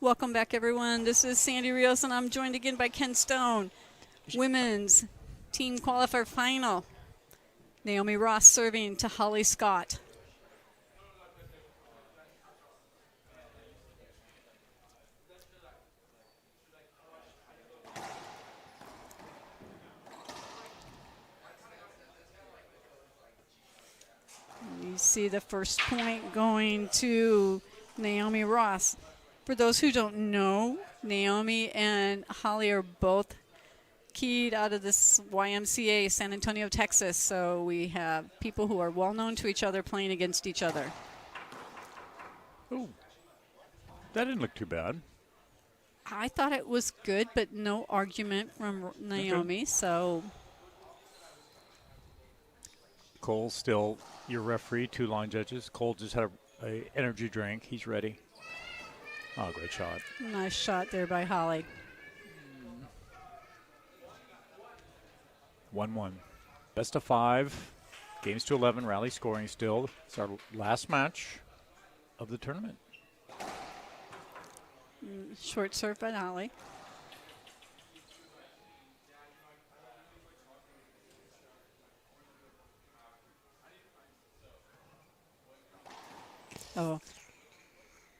Welcome back, everyone. This is Sandy Rios, and I'm joined again by Ken Stone. Women's team qualifier final. Naomi Ross serving to Holly Scott. You see the first point going to Naomi Ross. For those who don't know, Naomi and Holly are both keyed out of this YMCA, San Antonio, Texas. So we have people who are well known to each other playing against each other. Oh, that didn't look too bad. I thought it was good, but no argument from Naomi. Okay. So Cole still your referee, 2 line judges. Cole just had a energy drink. He's ready. Oh, great shot. nice shot there by Holly. 1-1. Best of 5. Games to 11. Rally scoring still. It's our last match of the tournament. Short serve by Holly. Oh,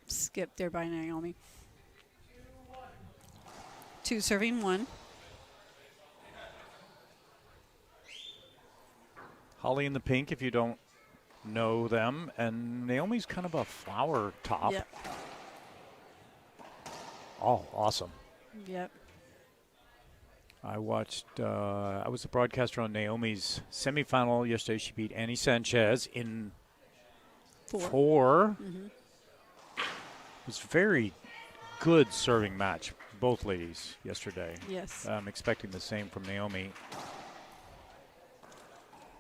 skip there by Naomi. 2 serving 1. Holly in the pink, if you don't know them, and Naomi's kind of a flower top. Yep. Oh, awesome. Yep. I watched, I was a broadcaster on Naomi's semifinal yesterday. She beat Annie Sanchez in 4. It was a very good serving match, both ladies, yesterday. Yes. I'm expecting the same from Naomi.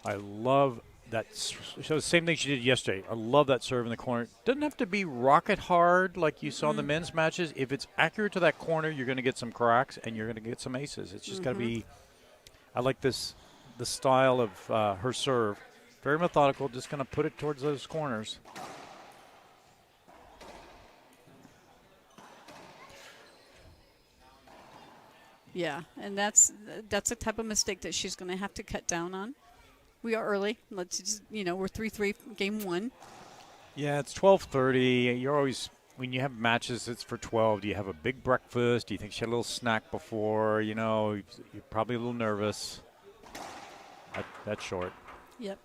I love that. So the same thing she did yesterday. I love that serve in the corner. Doesn't have to be rocket hard like you saw in the men's matches. If it's accurate to that corner, you're going to get some cracks and you're going to get some aces. It's just got to be. I like the style of her serve. Very methodical. Just going to put it towards those corners. Yeah, and that's a type of mistake that she's going to have to cut down on. We are early. Let's just, we're 3-3 game 1. Yeah, it's 12:30. You're always, when you have matches, it's for 12. Do you have a big breakfast? Do you think she had a little snack before? You're probably a little nervous. That's short. Yep.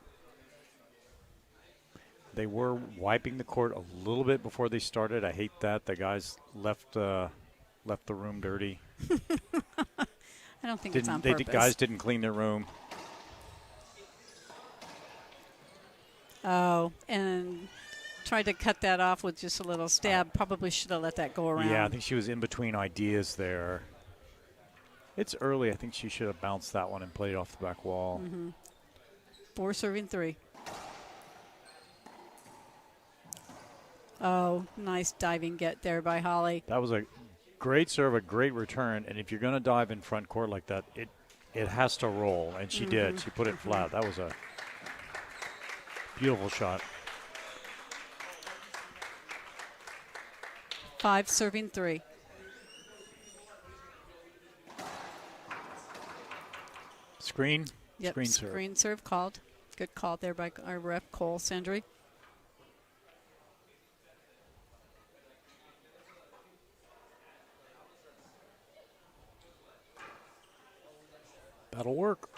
They were wiping the court a little bit before they started. I hate that. The guys left the room dirty. I don't think it's on purpose. The guys didn't clean their room. Oh, and tried to cut that off with just a little stab. Probably should have let that go around. Yeah, I think she was in between ideas there. It's early. I think she should have bounced that one and played it off the back wall. 4 serving 3. Oh, nice diving get there by Holly. That was a great serve, a great return. And if you're going to dive in front court like that, it has to roll. And she did. She put it flat. That was a beautiful shot. 5 serving 3. Screen. Yep, screen serve called. Good call there by our ref, Cole Sandry. That'll work.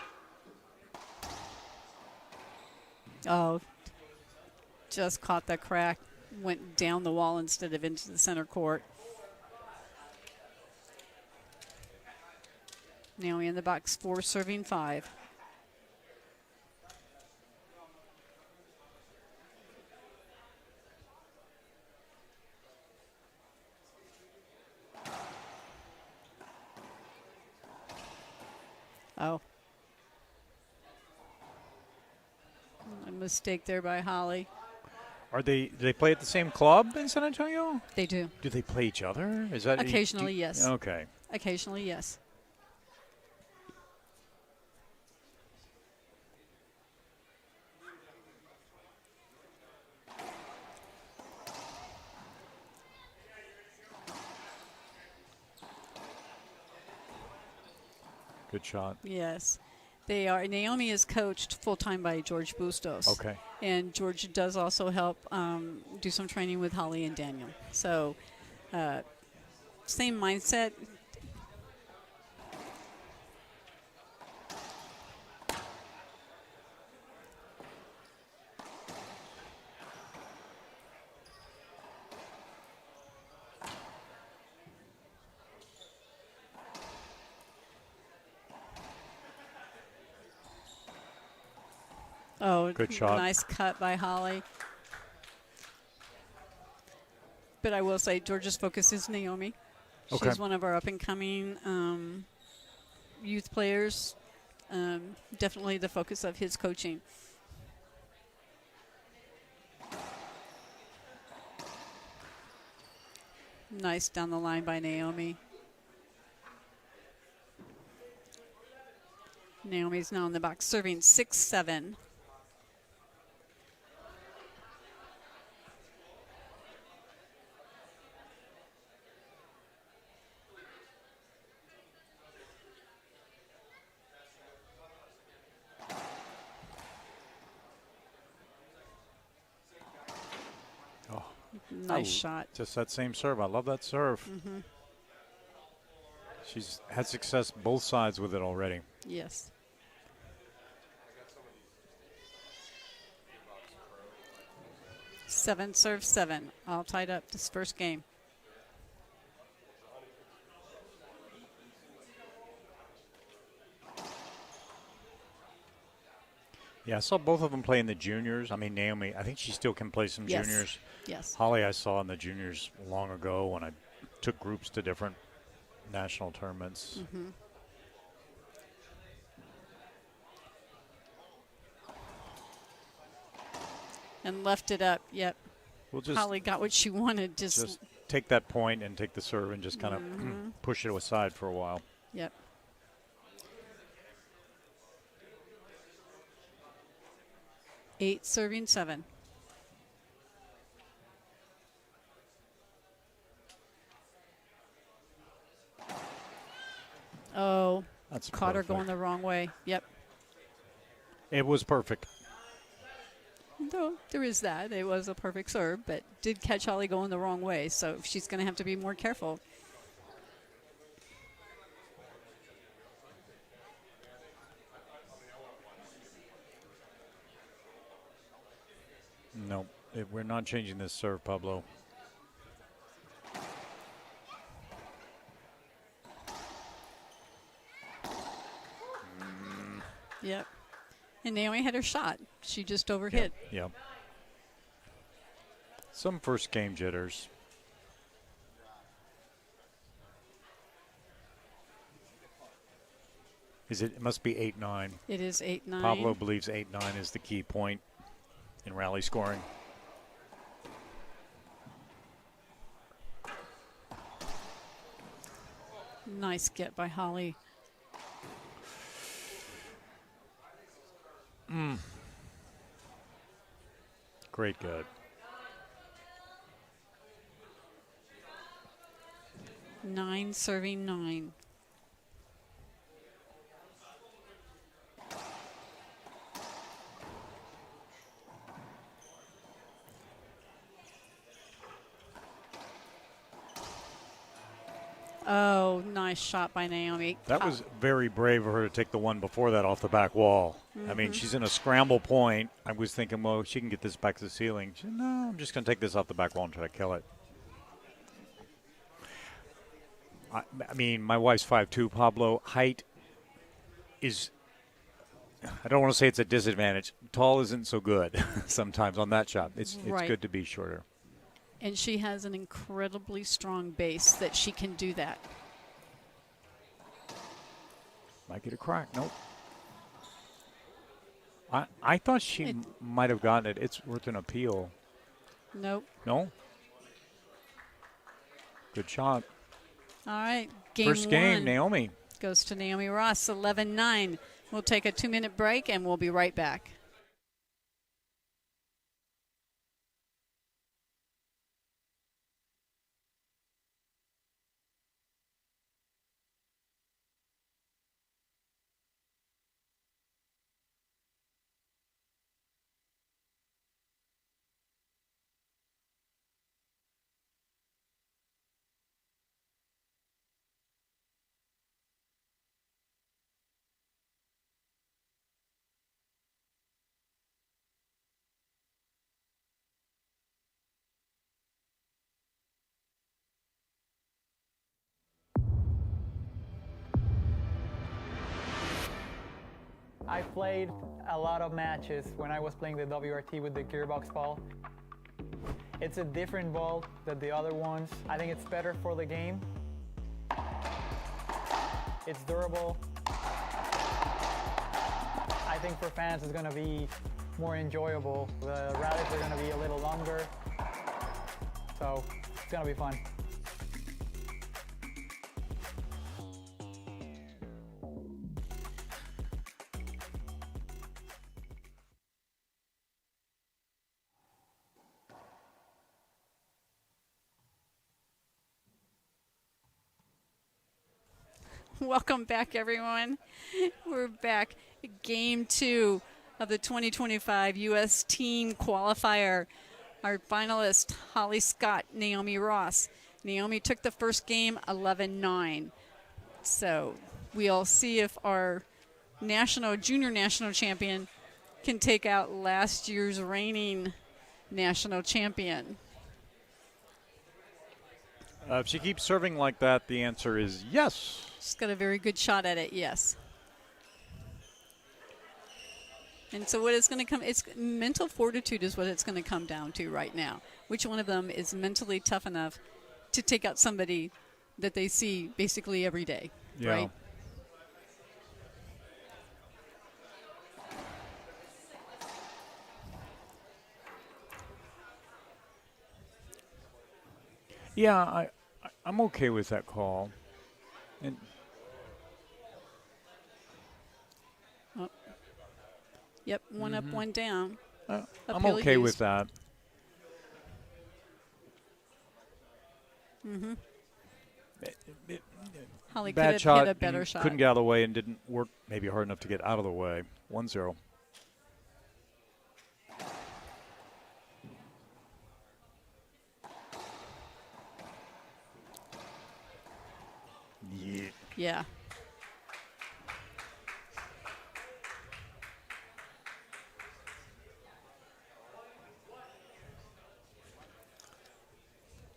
Oh, just caught the crack. Went down the wall instead of into the center court. Naomi in the box, 4 serving 5. Oh. A mistake there by Holly. Do they play at the same club in San Antonio? They do. Do they play each other? Is that occasionally? Yes. Okay. Occasionally, yes. Good shot. Yes. They are. Naomi is coached full-time by George Bustos. Okay. And George does also help do some training with Holly and Daniel. So same mindset. Oh, Good shot. Nice cut by Holly. But I will say George's focus is Naomi. Okay. She's one of our up-and-coming youth players. Definitely the focus of his coaching. Nice down the line by Naomi. Naomi's now in the box serving 6-7. Oh, Nice shot. Just that same serve. I love that serve. Mm-hmm. She's had success both sides with it already. Yes. Seven serve 7. All tied up this first game. Yeah, I saw both of them play in the juniors. I mean, Naomi, I think she still can play some Yes. juniors. Yes. Holly, I saw in the juniors long ago when I took groups to different national tournaments. Mm-hmm. And left it up. Yep. We'll just Holly got what she wanted. just take that point and take the serve and just kind of push it aside for a while. Yep. Eight serving 7. Oh, That's caught her perfect. going the wrong way. Yep. It was perfect. Though there is that. It was a perfect serve, but did catch Holly going the wrong way. So she's going to have to be more careful. No, we're not changing this serve, Pablo. Yep. And Naomi had her shot. She just overhit. Yep. Some first game jitters. It must be 8-9. It is 8-9. Pablo believes 8-9 is the key point in rally scoring. Nice get by Holly. Great good. 9 serving 9. Oh, nice shot by Naomi. That was very brave of her to take the one before that off the back wall. I mean, she's in a scramble point. I was thinking, well, she can get this back to the ceiling. She said, no, I'm just going to take this off the back wall and try to kill it. I mean, my wife's 5'2", Pablo. Height is, I don't want to say it's a disadvantage. Tall isn't so good sometimes on that shot. It's Right. good to be shorter. And she has an incredibly strong base that she can do that. Might get a crack. Nope. I thought she might have gotten it. It's worth an appeal. Nope. No? Good shot. All right. Game First game, one Naomi. goes to Naomi Ross, 11-9. We'll take a 2-minute break, and we'll be right back. I played a lot of matches when I was playing the WRT with the gearbox ball. It's a different ball than the other ones. I think it's better for the game. It's durable. I think for fans it's going to be more enjoyable. The rallies are going to be a little longer, so it's going to be fun. Welcome back, everyone. We're back. Game 2 of the 2025 U.S. Team Qualifier. Our finalist, Hollie Scott, Naomi Ross. Naomi took the first game 11-9. So we'll see if our junior national champion can take out last year's reigning national champion. If she keeps serving like that, the answer is yes. She's got a very good shot at it, yes. And so what it's going to come, it's mental fortitude is what it's going to come down to right now. Which one of them is mentally tough enough to take out somebody that they see basically every day, right? Yeah, I'm okay with that call. And Yep, one up, one down. I'm okay with that. Hollie could Bad have shot. hit a better shot. Couldn't get out of the way and didn't work maybe hard enough to get out of the way. 1-0. Yeah.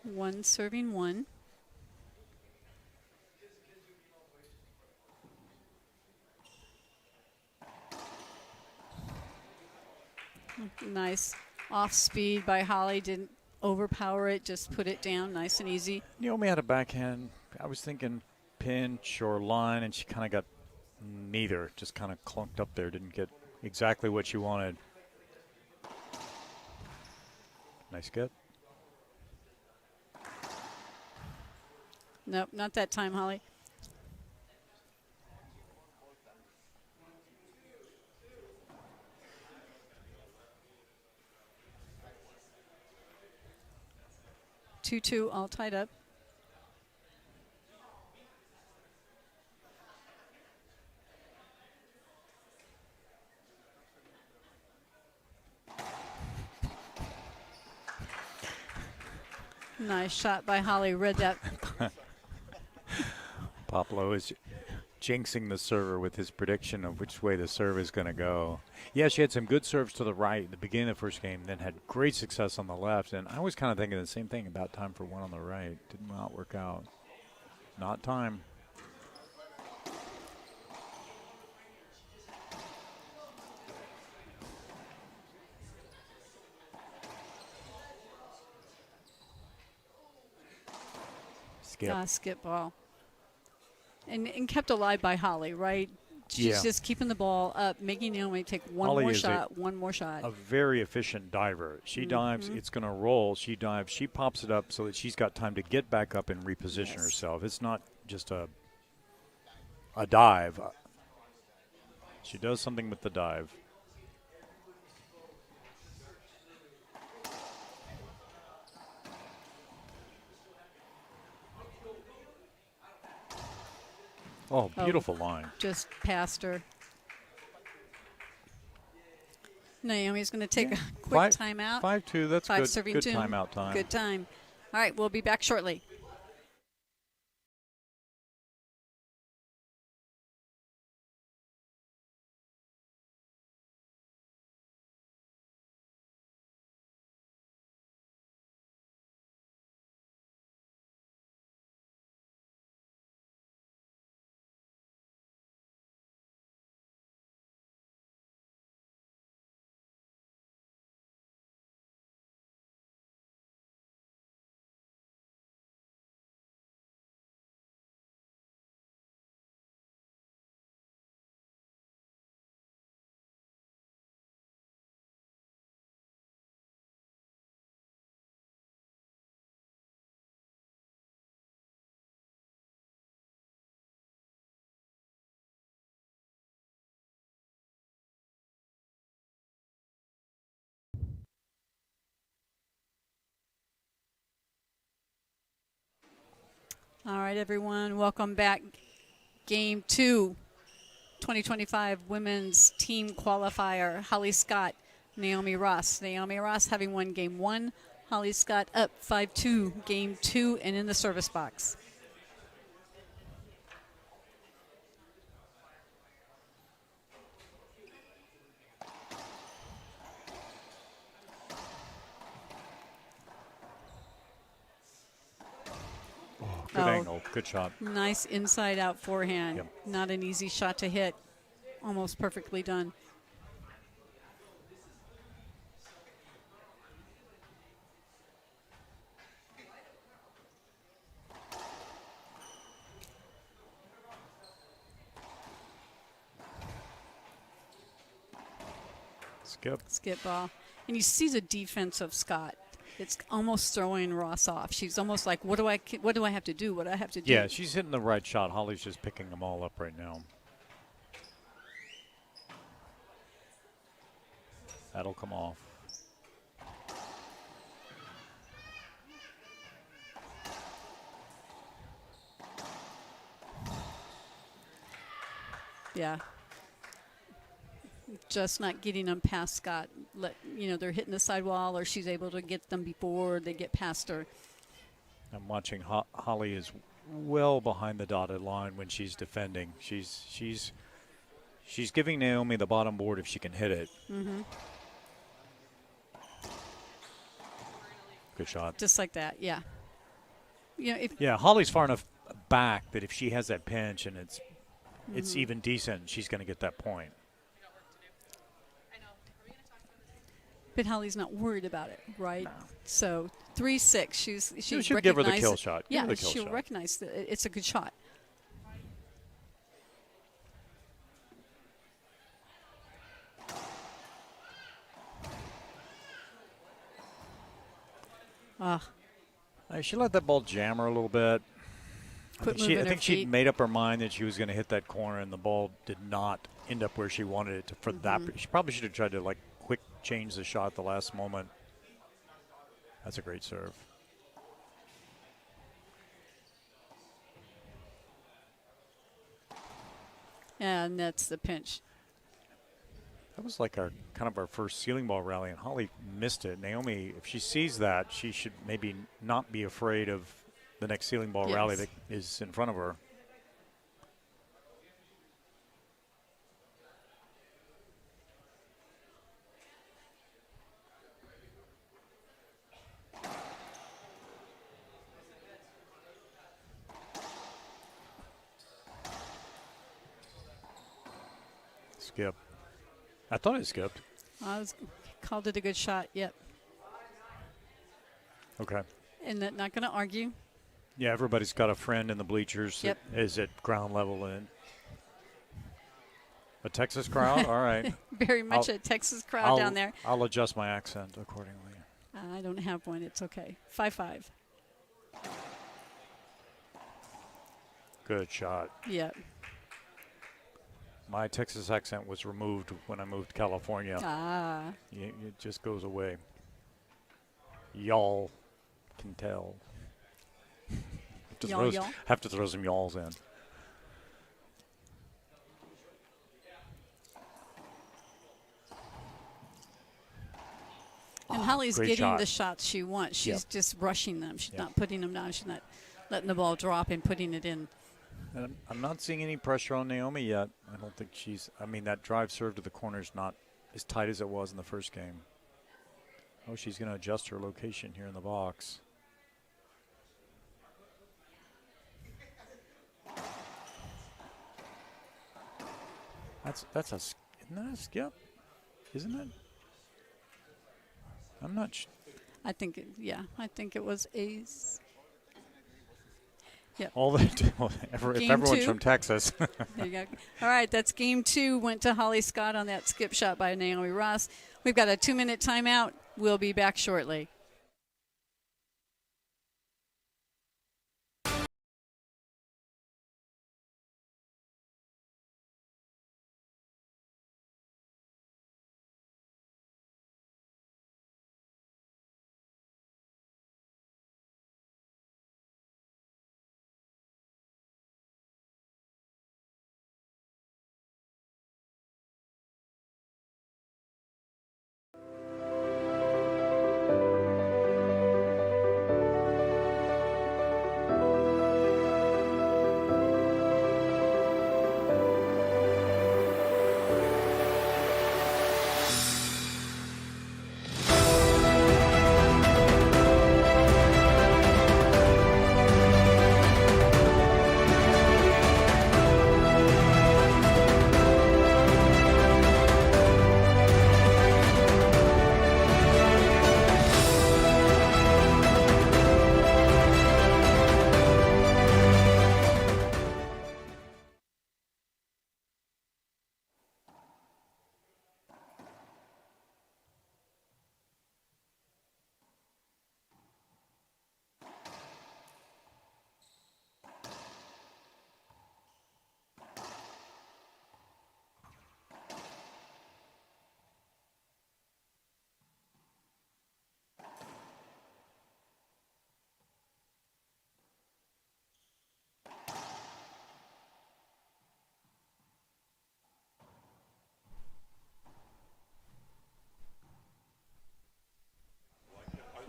One serving one. Nice off speed by Hollie. Didn't overpower it, just put it down nice and easy. Naomi had a backhand. I was thinking pinch or line, and she kind of got neither. Just kind of clunked up there. Didn't get exactly what she wanted. Nice get. Nope, not that time, Hollie. Two, all tied up. Nice shot by Hollie. Read that. Pablo is jinxing the server with his prediction of which way the serve is going to go. Yeah, she had some good serves to the right at the beginning of the first game, then had great success on the left. And I was kind of thinking the same thing about time for one on the right. Did not work out. Not time. Skip. Skip ball. And kept alive by Hollie, right? She's just keeping the ball up, making Naomi take one Hollie more is shot, one more shot. A very efficient diver. She dives, it's going to roll. She dives, she pops it up so that she's got time to get back up and reposition herself. It's not just a dive. She does something with the dive. Oh, beautiful line. Just past her. Naomi's going to take a quick timeout. 5-2, that's Five good. serving Good two. timeout time. Good time. All right, we'll be back shortly. All right, everyone, welcome back. Game 2, 2025 Women's Team Qualifier. Hollie Scott, Naomi Ross. Naomi Ross having won Game 1. Hollie Scott up 5-2, Game 2, and in the service box. Good angle. Good shot. Nice inside-out forehand. Yep. Not an easy shot to hit. Almost perfectly done. Skip ball. And you see the defense of Scott. It's almost throwing Ross off. She's almost like, what do I have to do? What do I have to do? Yeah, she's hitting the right shot. Hollie's just picking them all up right now. That'll come off. Yeah. Just not getting them past Scott. They're hitting the sidewall, or she's able to get them before they get past her. I'm watching Hollie is well behind the dotted line when she's defending. She's giving Naomi the bottom board if she can hit it. Mm-hmm. Good shot. Just like that, yeah. Yeah, Hollie's far enough back that if she has that pinch and it's even decent, she's going to get that point. But Hollie's not worried about it, right? No. So 3-6. She should give her the kill shot. Yeah, she'll recognize that it's a good shot. She let that ball jam her a little bit. I think she'd made up her mind that she was going to hit that corner, and the ball did not end up where she wanted it to. For that, she probably should have tried to quick change the shot at the last moment. That's a great serve. And that's the pinch. That was like our first ceiling ball rally, and Hollie missed it. Naomi, if she sees that, she should maybe not be afraid of the next ceiling ball rally that is in front of her. Skip. I thought it skipped. Called it a good shot. Yep. Okay. And not going to argue. Yeah, everybody's got a friend in the bleachers that is at ground level. And a Texas crowd? All right. Very much a Texas crowd down there. I'll adjust my accent accordingly. I don't have one. It's okay. 5-5. Good shot. Yeah. My Texas accent was removed when I moved to California. It just goes away. Y'all can tell. Have to throw some y'alls in. And Hollie's getting shot. the shots she wants. She's just rushing them. She's not putting them down. She's not letting the ball drop and putting it in. And I'm not seeing any pressure on Naomi yet. I don't think that drive serve to the corner is not as tight as it was in the first game. Oh, she's going to adjust her location here in the box. Isn't that a skip? Isn't it? I'm not sure. I think it was a. Yep. If everyone's from Texas. There you go. All right, that's game 2. Went to Hollie Scott on that skip shot by Naomi Ross. We've got a 2-minute timeout. We'll be back shortly.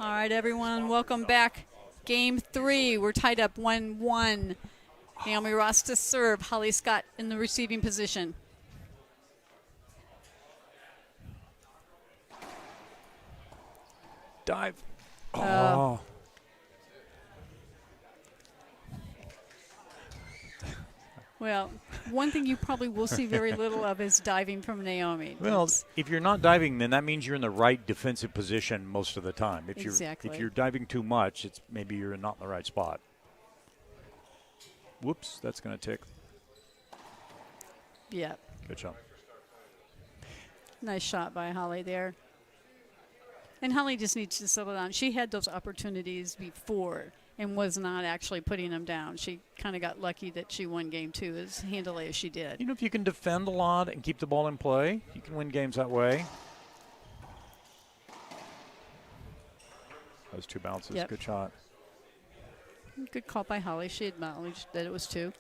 All right, everyone, welcome back. Game 3, we're tied up 1-1. Naomi Ross to serve. Holly Scott in the receiving position. Dive. Oh. Well, one thing you probably will see very little of is diving from Naomi. Well, if you're not diving, then that means you're in the right defensive position most of the time. Exactly. If you're diving too much, it's maybe you're not in the right spot. Whoops, that's going to tick. Yep. Good shot. Nice shot by Holly there. And Holly just needs to settle down. She had those opportunities before and was not actually putting them down. She kind of got lucky that she won game 2 as handily as she did. You know, if you can defend a lot and keep the ball in play, you can win games that way. Those 2 bounces, Yep. Good shot. Good call by Holly. She acknowledged that it was 2.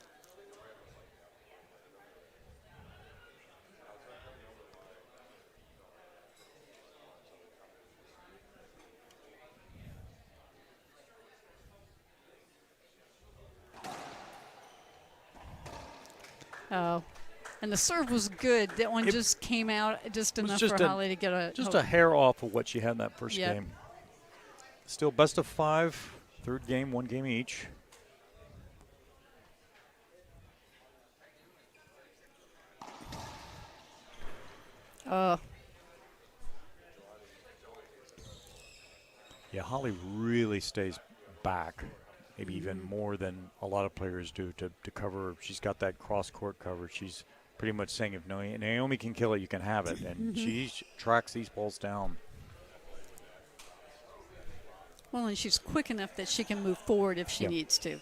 Oh, and the serve was good. That one just came out just enough for Holly to get a hair off of what she had in that first Yep. game. Still best of 5, third game, 1 game each. Oh, Yeah, Holly really stays back, maybe even more than a lot of players do to cover. She's got that cross-court cover. She's pretty much saying if Naomi can kill it, you can have it. And she tracks these balls down. well, and she's quick enough that she can move forward if she Yep. needs to.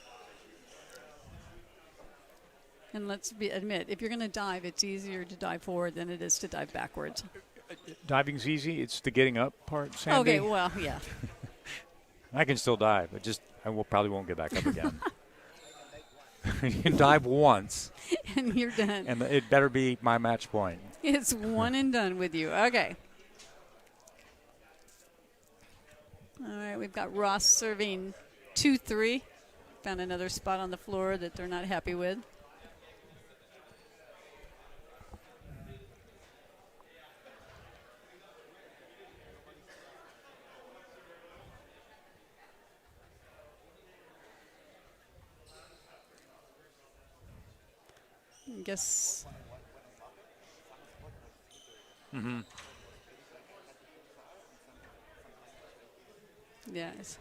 And let's admit, if you're going to dive, it's easier to dive forward than it is to dive backwards. Diving's easy. It's the getting up part, Sandy. Okay, well, yeah. I can still dive. Probably won't get back up again. You can dive once, And you're done. and it better be my match point. It's one and done with you. Okay. All right, we've got Ross serving 2-3. Found another spot on the floor that they're not happy with. I guess. Yes.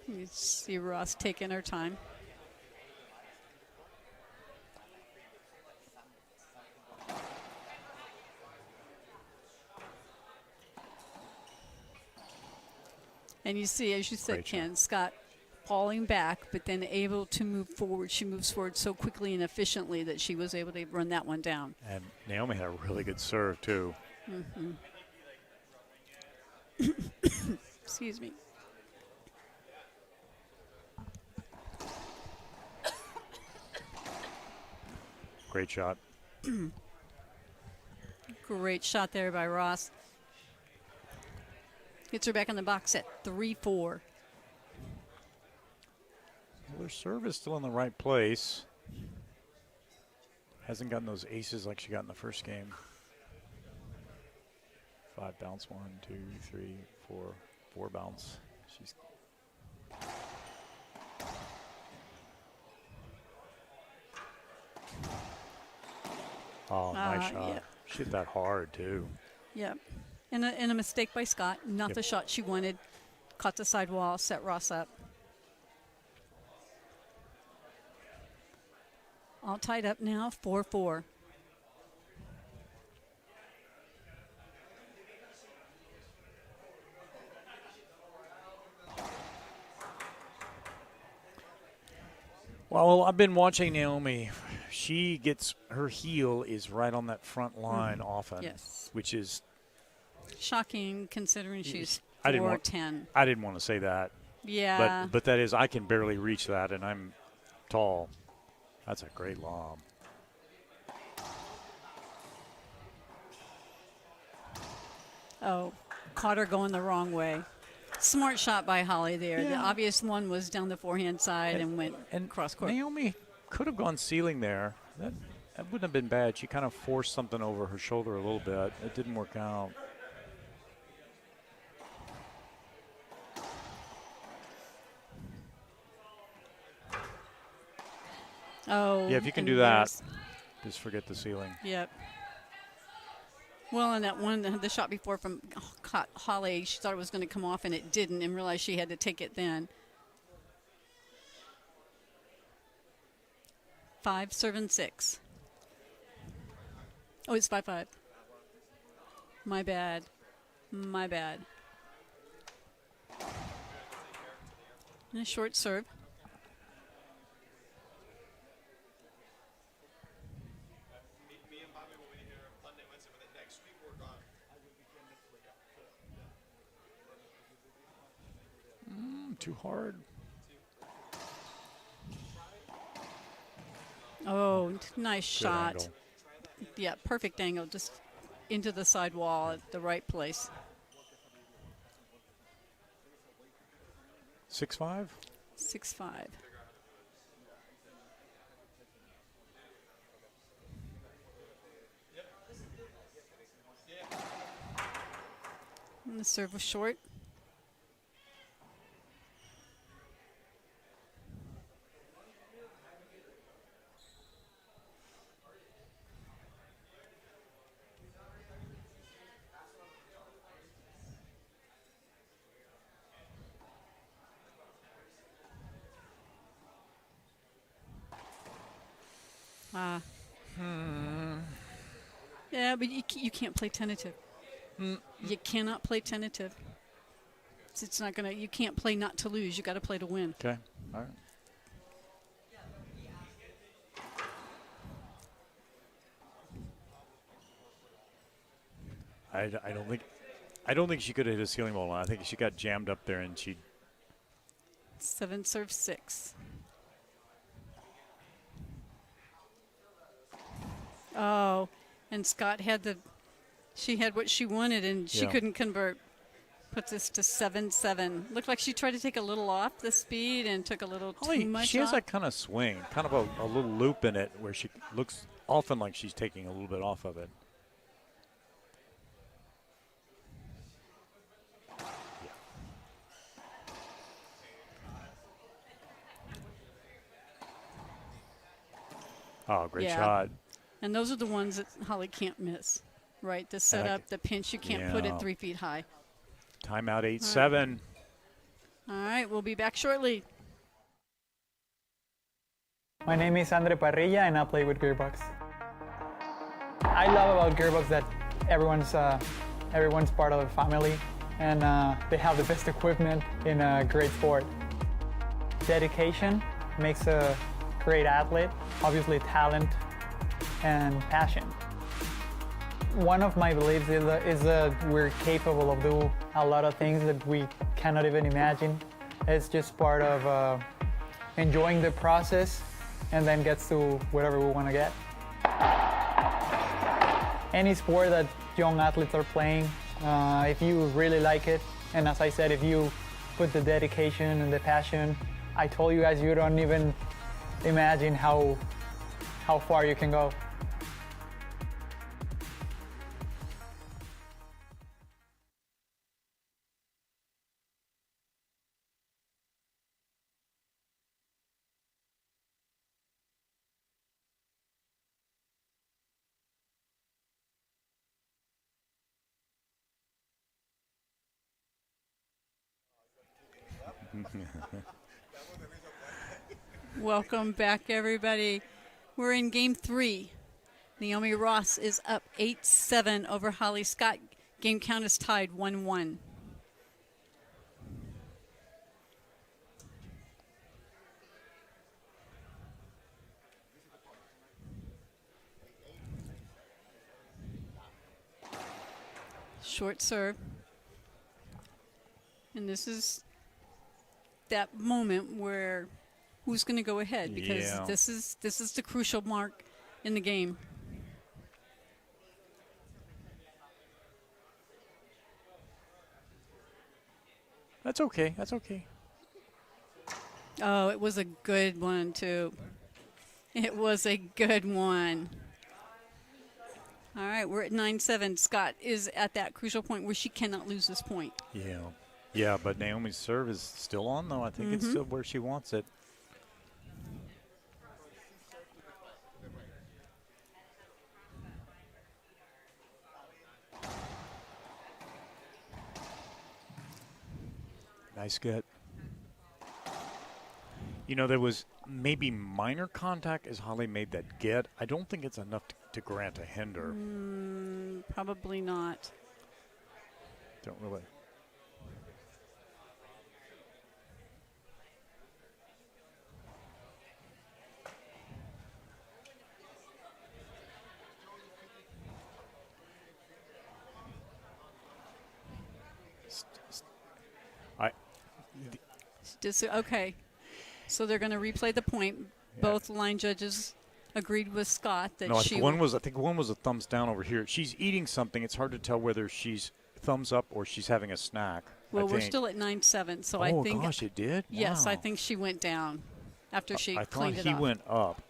You see Ross taking her time. And you see, as you said, Great shot. Ken, Scott falling back, but then able to move forward. She moves forward so quickly and efficiently that she was able to run that one down. And Naomi had a really good serve, too. Excuse me. Great shot. Great shot there by Ross. Gets her back in the box at 3-4. Well, her serve is still in the right place. Hasn't gotten those aces like she got in the first game. 5 bounce, 1, 2, 3, 4, 4 bounce. She's nice shot. Yeah. She hit that hard too. Yep. And a mistake by Scott. Not the shot she wanted. Caught the sidewall, set Ross up. All tied up now, 4-4. Well, I've been watching Naomi. She gets her heel is right on that front line often, Yes. which is Shocking considering she's I didn't 4'10". I didn't want to say that, Yeah. but that is I can barely reach that, and I'm tall. That's a great lob. Oh, caught her going the wrong way. Smart shot by Hollie there. The Yeah. obvious one was down the forehand side and went cross court. Naomi could have gone ceiling there. That wouldn't have been bad. She kind of forced something over her shoulder a little bit. It didn't work out. Oh, Yeah, if you can and do that, there's- just forget the ceiling. Yep. Well, and that one, the shot before from caught Hollie, she thought it was going to come off, and it didn't, and realized she had to take it then. 5, serve, and 6. Oh, it's 5-5. My bad. My bad. And a short serve. Too hard. Oh, nice Good shot. angle. Yeah, perfect angle, just into the side wall at the right place. 6-5. 6-5. And the serve was short. Yeah, but you can't play tentative. You cannot play tentative. It's not gonna. You can't play not to lose. You got to play to win. Okay. All right. I don't think she could have hit a ceiling ball. I think she got jammed up there, and she. 7, serve, 6. Oh, and Scott had she had what she wanted, and she Yeah. couldn't convert. Puts us to 7-7. Looked like she tried to take a little off the speed and took a little too much She has off. that kind of swing, kind of a little loop in it, where she looks often like she's taking a little bit off of it. Oh, great Yeah. shot. And those are the ones that Hollie can't miss, right? The setup, the pinch, you can't put Yeah. it 3 feet high. Timeout 8-7. All right, we'll be back shortly. My name is Andre Parrilla and I play with Gearbox. I love about Gearbox that everyone's part of the family and they have the best equipment in a great sport. Dedication makes a great athlete, obviously talent and passion. One of my beliefs is that we're capable of doing a lot of things that we cannot even imagine. It's just part of enjoying the process and then gets to whatever we want to get. Any sport that young athletes are playing, if you really like it, and as I said, if you put the dedication and the passion, I told you guys you don't even imagine how far you can go. Welcome back, everybody. We're in game 3. Naomi Ross is up 8-7 over Hollie Scott. Game count is tied 1-1. Short serve. And this is that moment where who's going to go ahead, because Yeah. this is the crucial mark in the game. That's okay. That's okay. Oh, it was a good one, too. It was a good one. All right, we're at 9-7. Scott is at that crucial point where she cannot lose this point. Yeah. Yeah, but Naomi's serve is still on, though. I think it's still where she wants it. Nice get. You know, there was maybe minor contact as Hollie made that get. I don't think it's enough to grant a hinder. Probably not. Don't really. Okay, so they're going to replay the point. Yeah. Both line judges agreed with Scott that No, I she think one was a thumbs down over here. She's eating something. It's hard to tell whether she's thumbs up or she's having a snack. Well, we're still at 9-7, so I think. Oh gosh, it did. Yes, Wow. I think she went down after she I thought cleaned it he off. went up.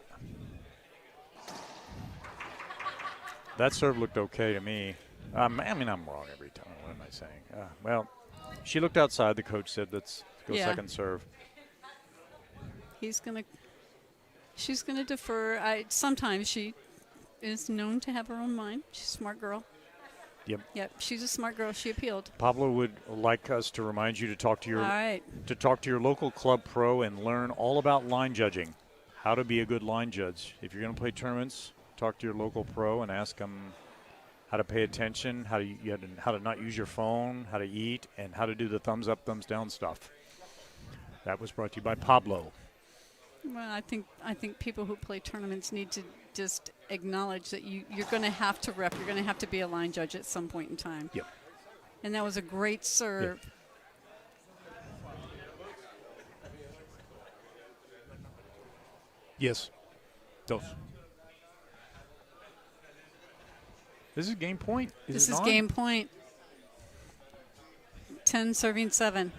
That serve looked okay to me. I mean, I'm wrong every time. What am I saying? Well, she looked outside. The coach said, let's go second serve. She's gonna defer. Sometimes she is known to have her own mind. She's a smart girl. Yep, she's a smart girl. She appealed. Pablo would like us to remind you to talk to your local club pro and learn all about line judging, how to be a good line judge. If you're going to play tournaments, talk to your local pro and ask them how to pay attention, how to not use your phone, how to eat, and how to do the thumbs up, thumbs down stuff. That was brought to you by Pablo. Well, I think people who play tournaments need to just acknowledge that you're going to have to ref. You're going to have to be a line judge at some point in time. Yep. And that was a great serve. Yep. Yes. Dos. This is game point. This is game point. 10 serving 7.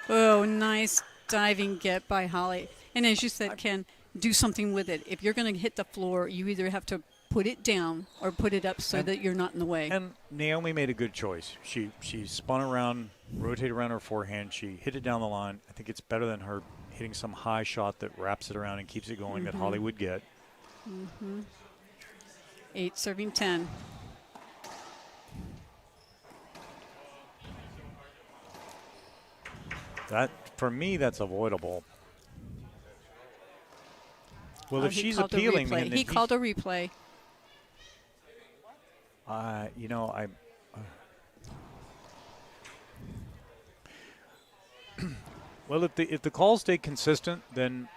Oh, nice diving get by Hollie. And as you said, Ken, do something with it. If you're going to hit the floor, you either have to put it down or put it up so that you're not in the way. And Naomi made a good choice. She spun around, rotated around her forehand. She hit it down the line. I think it's better than her hitting some high shot that wraps it around and keeps it going that Hollie would get. 8 serving 10. That, for me, that's avoidable. Well, if she's appealing, then he called a replay. You know, well, if the calls stay consistent, then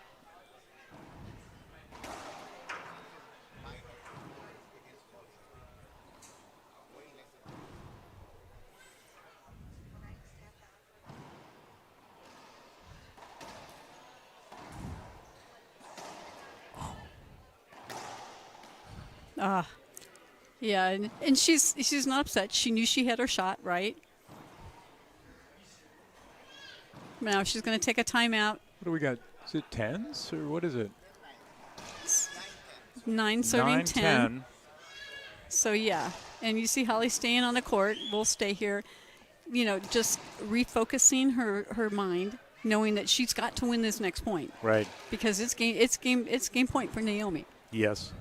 Yeah, and she's not upset. She knew she had her shot, right? Now she's going to take a timeout. what do we got? Is it tens or what is it? 9 serving 10. 10. So, yeah. And you see Hollie staying on the court. We'll stay here, you know, just refocusing her mind, knowing that she's got to win this next point. Right. Because it's game point for Naomi. Yes.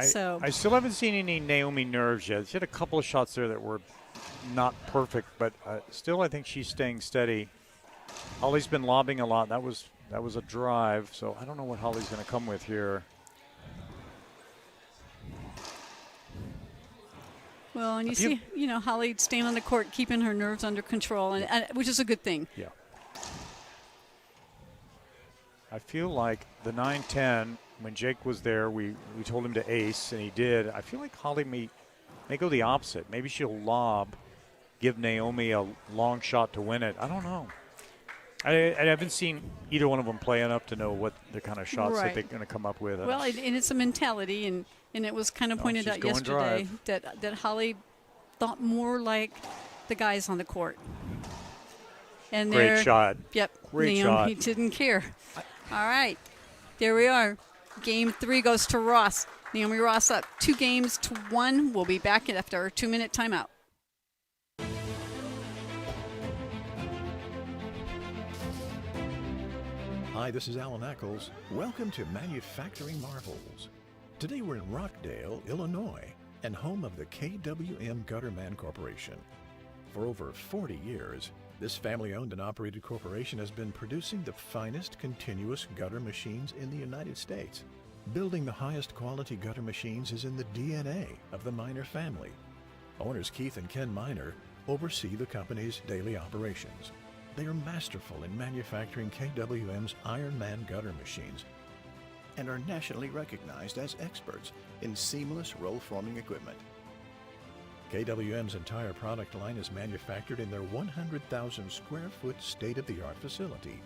So I still haven't seen any Naomi nerves yet. She had a couple of shots there that were not perfect, but still I think she's staying steady. Hollie's been lobbing a lot. That was a drive, so I don't know what Hollie's going to come with here. Well, and you see, you know, Hollie staying on the court, keeping her nerves under control, and which is a good thing. Yeah. I feel like the 9-10, when Jake was there, we told him to ace, and he did. I feel like Hollie may go the opposite. Maybe she'll lob, give Naomi a long shot to win it. I don't know. I haven't seen either one of them play enough to know what the kind of shots that they're going to come up with. Well, and it's a mentality, and And it was kind of No, pointed she's out going yesterday drive. that Hollie thought more like the guys on the court. And Great shot. Yep. Great Naomi shot. didn't care. All right. There we are. Game 3 goes to Ross. Naomi Ross up 2-1. We'll be back after our 2-minute timeout. Hi, this is Alan Eccles. Welcome to Manufacturing Marvels. Today we're in Rockdale, Illinois, and home of the KWM Gutterman Corporation. For over 40 years, this family-owned and operated corporation has been producing the finest continuous gutter machines in the United States. Building the highest quality gutter machines is in the DNA of the Miner family. Owners Keith and Ken Miner oversee the company's daily operations. They are masterful in manufacturing KWM's Iron Man gutter machines and are nationally recognized as experts in seamless roll-forming equipment. KWM's entire product line is manufactured in their 100,000 square foot state-of-the-art facility.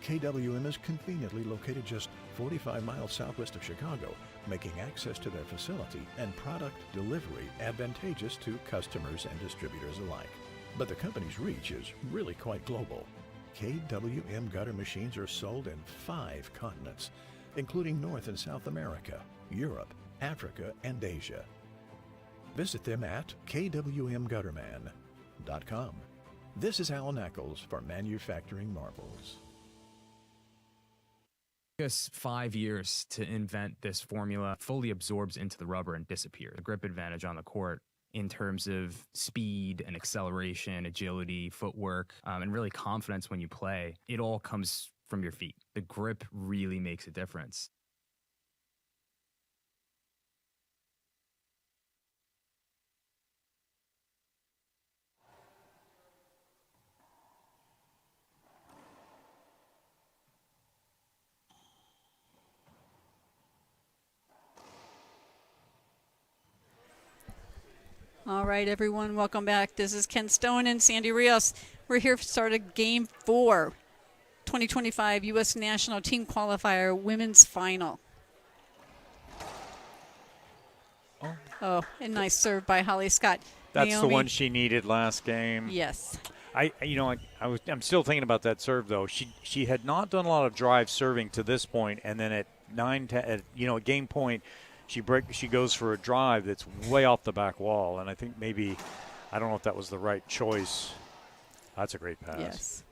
KWM is conveniently located just 45 miles southwest of Chicago, making access to their facility and product delivery advantageous to customers and distributors alike. But the company's reach is really quite global. KWM gutter machines are sold in 5 continents, including North and South America, Europe, Africa, and Asia. Visit them at kwmgutterman.com. This is Alan Eccles for Manufacturing Marvels. It took us 5 years to invent this formula. Fully absorbs into the rubber and disappears. The grip advantage on the court in terms of speed and acceleration, agility, footwork, and really confidence when you play. It all comes from your feet. The grip really makes a difference. All right, everyone, welcome back. This is Ken Stone and Sandy Rios. We're here to start a Game 4, 2025 U.S. National Team Qualifier Women's Final. Oh, a nice serve by Hollie Scott. That's Naomi, the one she needed last game. Yes. I'm still thinking about that serve though. She had not done a lot of drive serving to this point, and then at 9-10, at game point, she goes for a drive that's way off the back wall, and I think maybe, I don't know if that was the right choice. That's a great pass. Yes.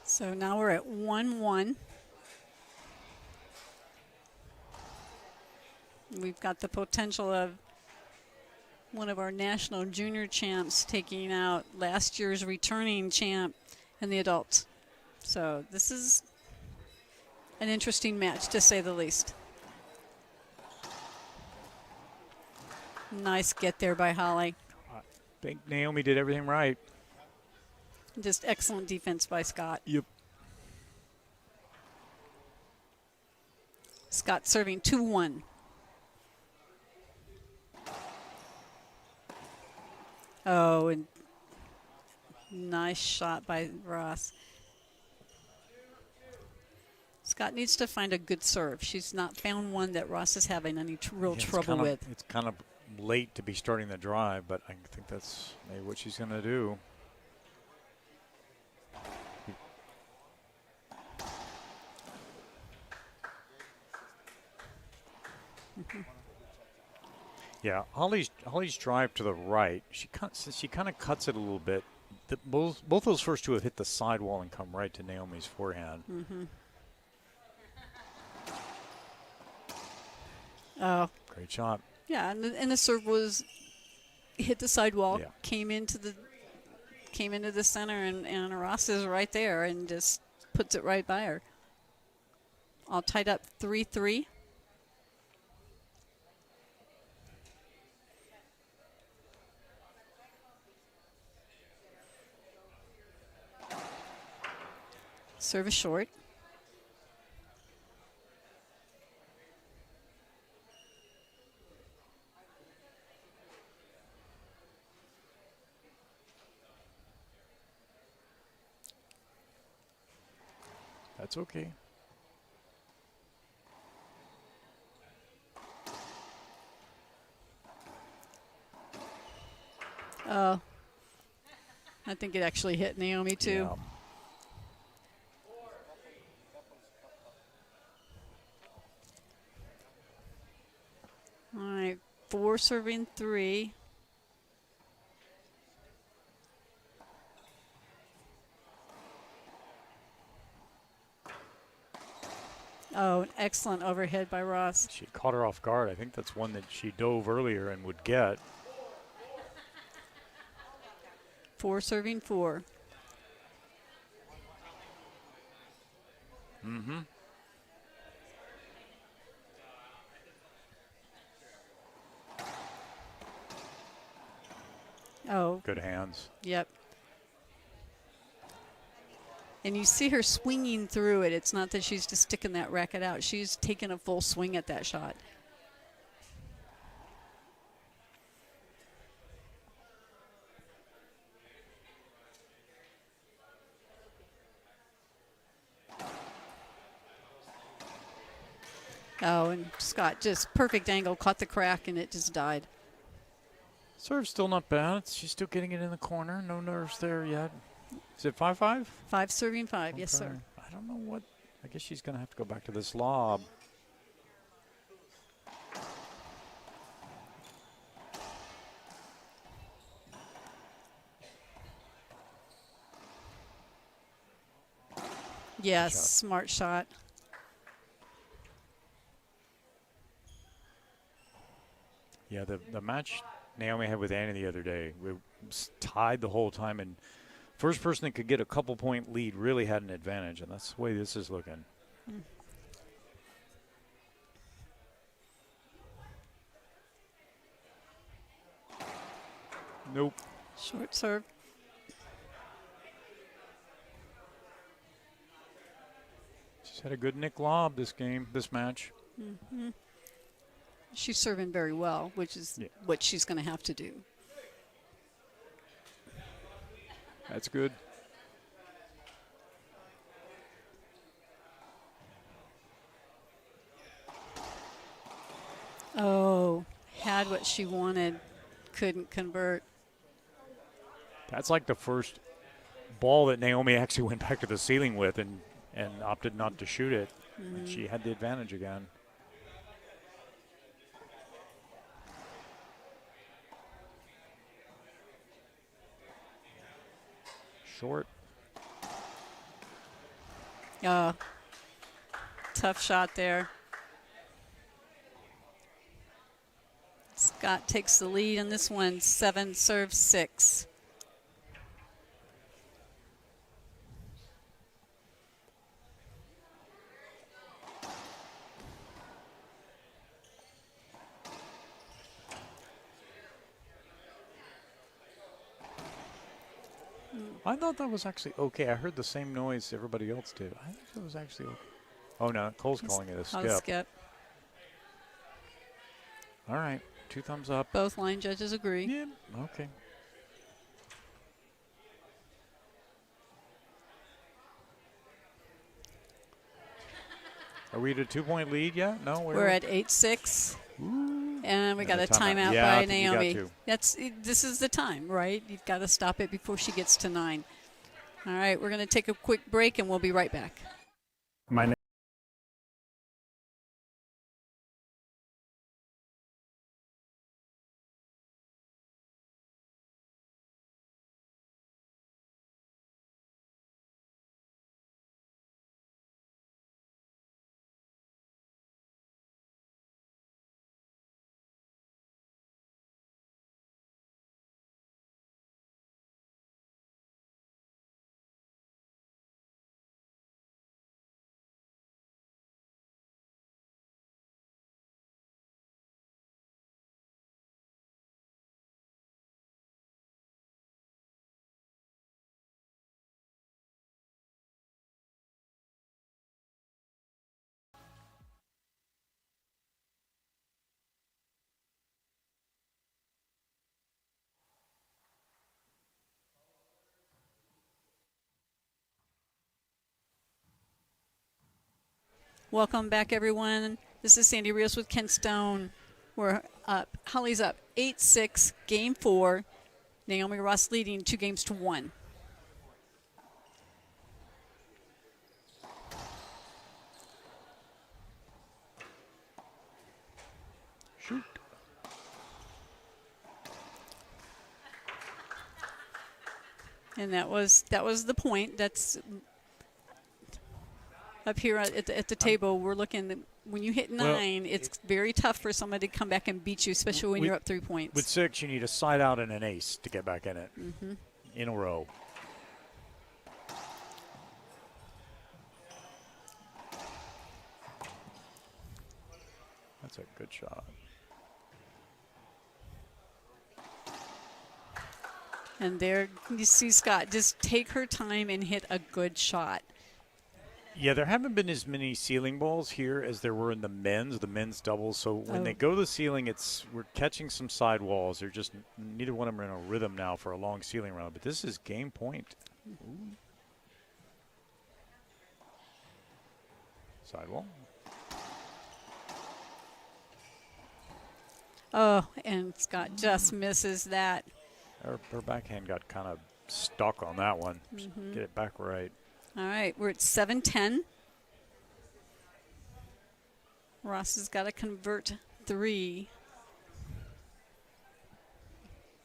So now we're at 1-1. We've got the potential of one of our national junior champs taking out last year's returning champ in the adults. So this is an interesting match, to say the least. Nice get there by Hollie. I think Naomi did everything right. Just excellent defense by Scott. Yep. Scott serving 2-1. Oh, and nice shot by Ross. Scott needs to find a good serve. She's not found one that Ross is having any real trouble with. It's kind of late to be starting the drive, but I think that's maybe what she's going to do. Yeah, Hollie's drive to the right. She kind of cuts it a little bit. Both those first two have hit the sidewall and come right to Naomi's forehand. Mm-hmm. Oh, great shot. Yeah, and the serve was hit the sidewall, yeah. came into the center, and Ross is right there and just puts it right by her. All tied up 3-3. Service short. That's okay. I think it actually hit Naomi too. Yeah. All right, 4 serving 3. Oh, an excellent overhead by Ross. She caught her off guard. I think that's one that she dove earlier and would get. 4 serving 4. Mm-hmm. Oh, Good hands. yep. And you see her swinging through it. It's not that she's just sticking that racket out. She's taking a full swing at that shot. Oh, and Scott just perfect angle, caught the crack, and it just died. Serve's still not bad. She's still getting it in the corner. No nerves there yet. Is it 5-5? 5 serving 5, yes, sir. I don't know what. I guess she's going to have to go back to this lob. Yes, shot. smart shot. Yeah, the match Naomi had with Annie the other day, we was tied the whole time, and first person that could get a couple point lead really had an advantage, and that's the way this is looking. Nope. Short serve. She's had a good nick lob this match. She's serving very well, which is what she's going to have to do. That's good. Oh, had what she wanted, couldn't convert. That's like the first ball that Naomi actually went back to the ceiling with and opted not to shoot it. And she had the advantage again. Short. Tough shot there. Scott takes the lead in this one, 7 serve 6. I thought that was actually okay. I heard the same noise everybody else did. I think it was actually okay. Oh, no. Cole's calling it a skip. Skip. All right. 2 thumbs up. Both line judges agree. Yeah. Okay. Are we at a 2-point lead yet? No, We're at 8-6. And we got a timeout Yeah, I by think you got Naomi. to. This is the time, right? You've got to stop it before she gets to 9. All right, we're going to take a quick break, and we'll be right back. My name. Welcome back, everyone. This is Sandy Rios with Ken Stone. We're up. Hollie's up 8-6, game 4. Naomi Ross leading 2-1. Shoot. And that was the point. That's up here at the table. We're looking when you hit 9, it's very tough for somebody to come back and beat you, especially when you're up 3 points. With 6, you need a side out and an ace to get back in it in a row. That's a good shot. And there you see Scott just take her time and hit a good shot. Yeah, there haven't been as many ceiling balls here as there were in the men's doubles. So when they go to the ceiling, we're catching some sidewalls. They're just neither one of them are in a rhythm now for a long ceiling round. But this is game point. Sidewall. Oh, and Scott just misses that. Her backhand got kind of stuck on that one. Just get it back right. All right, we're at 7-10. Ross has got to convert 3.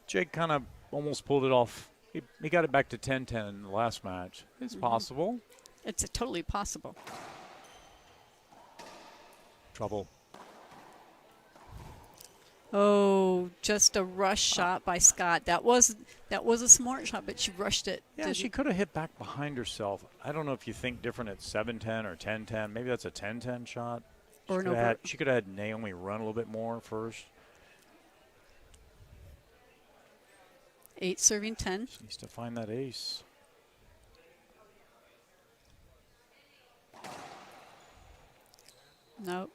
Jake kind of almost pulled it off. He got it back to 10-10 in the last match. It's possible. It's totally possible. Trouble. Oh, just a rush shot by Scott. That was a smart shot, but she rushed it. Yeah, she could have hit back behind herself. I don't know if you think different at 7-10 or 10-10. Maybe that's a 10-10 shot. She could have had Naomi run a little bit more first. 8 serving 10. She needs to find that ace. Nope.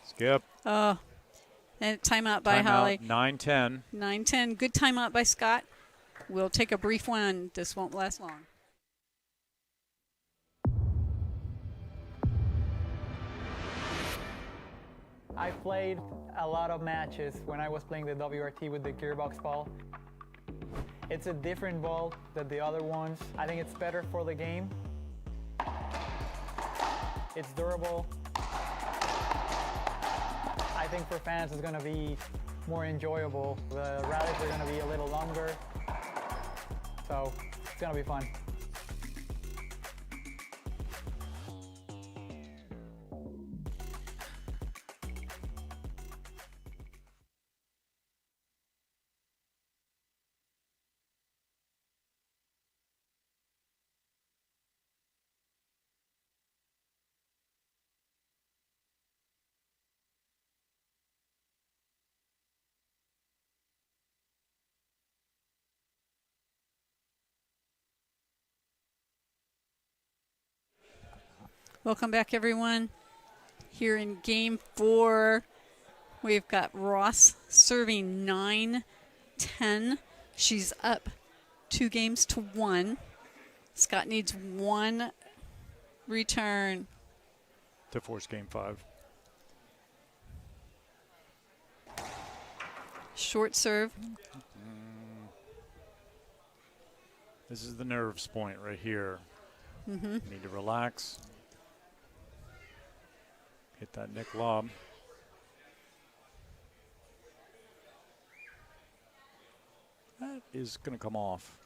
Skip. Oh, and timeout by Hollie. 9-10. 9-10. Good timeout by Scott. We'll take a brief one. This won't last long. I played a lot of matches when I was playing the WRT with the gearbox ball. It's a different ball than the other ones. I think it's better for the game. It's durable. I think for fans it's going to be more enjoyable. The rallies are going to be a little longer, so it's going to be fun. Welcome back, everyone. Here in Game 4, we've got Ross serving 9-10. She's up 2-1. Scott needs 1 return To force game 5. Short serve. This is the nerves point right here. Need to relax. Hit that Nick lob. That is going to come off.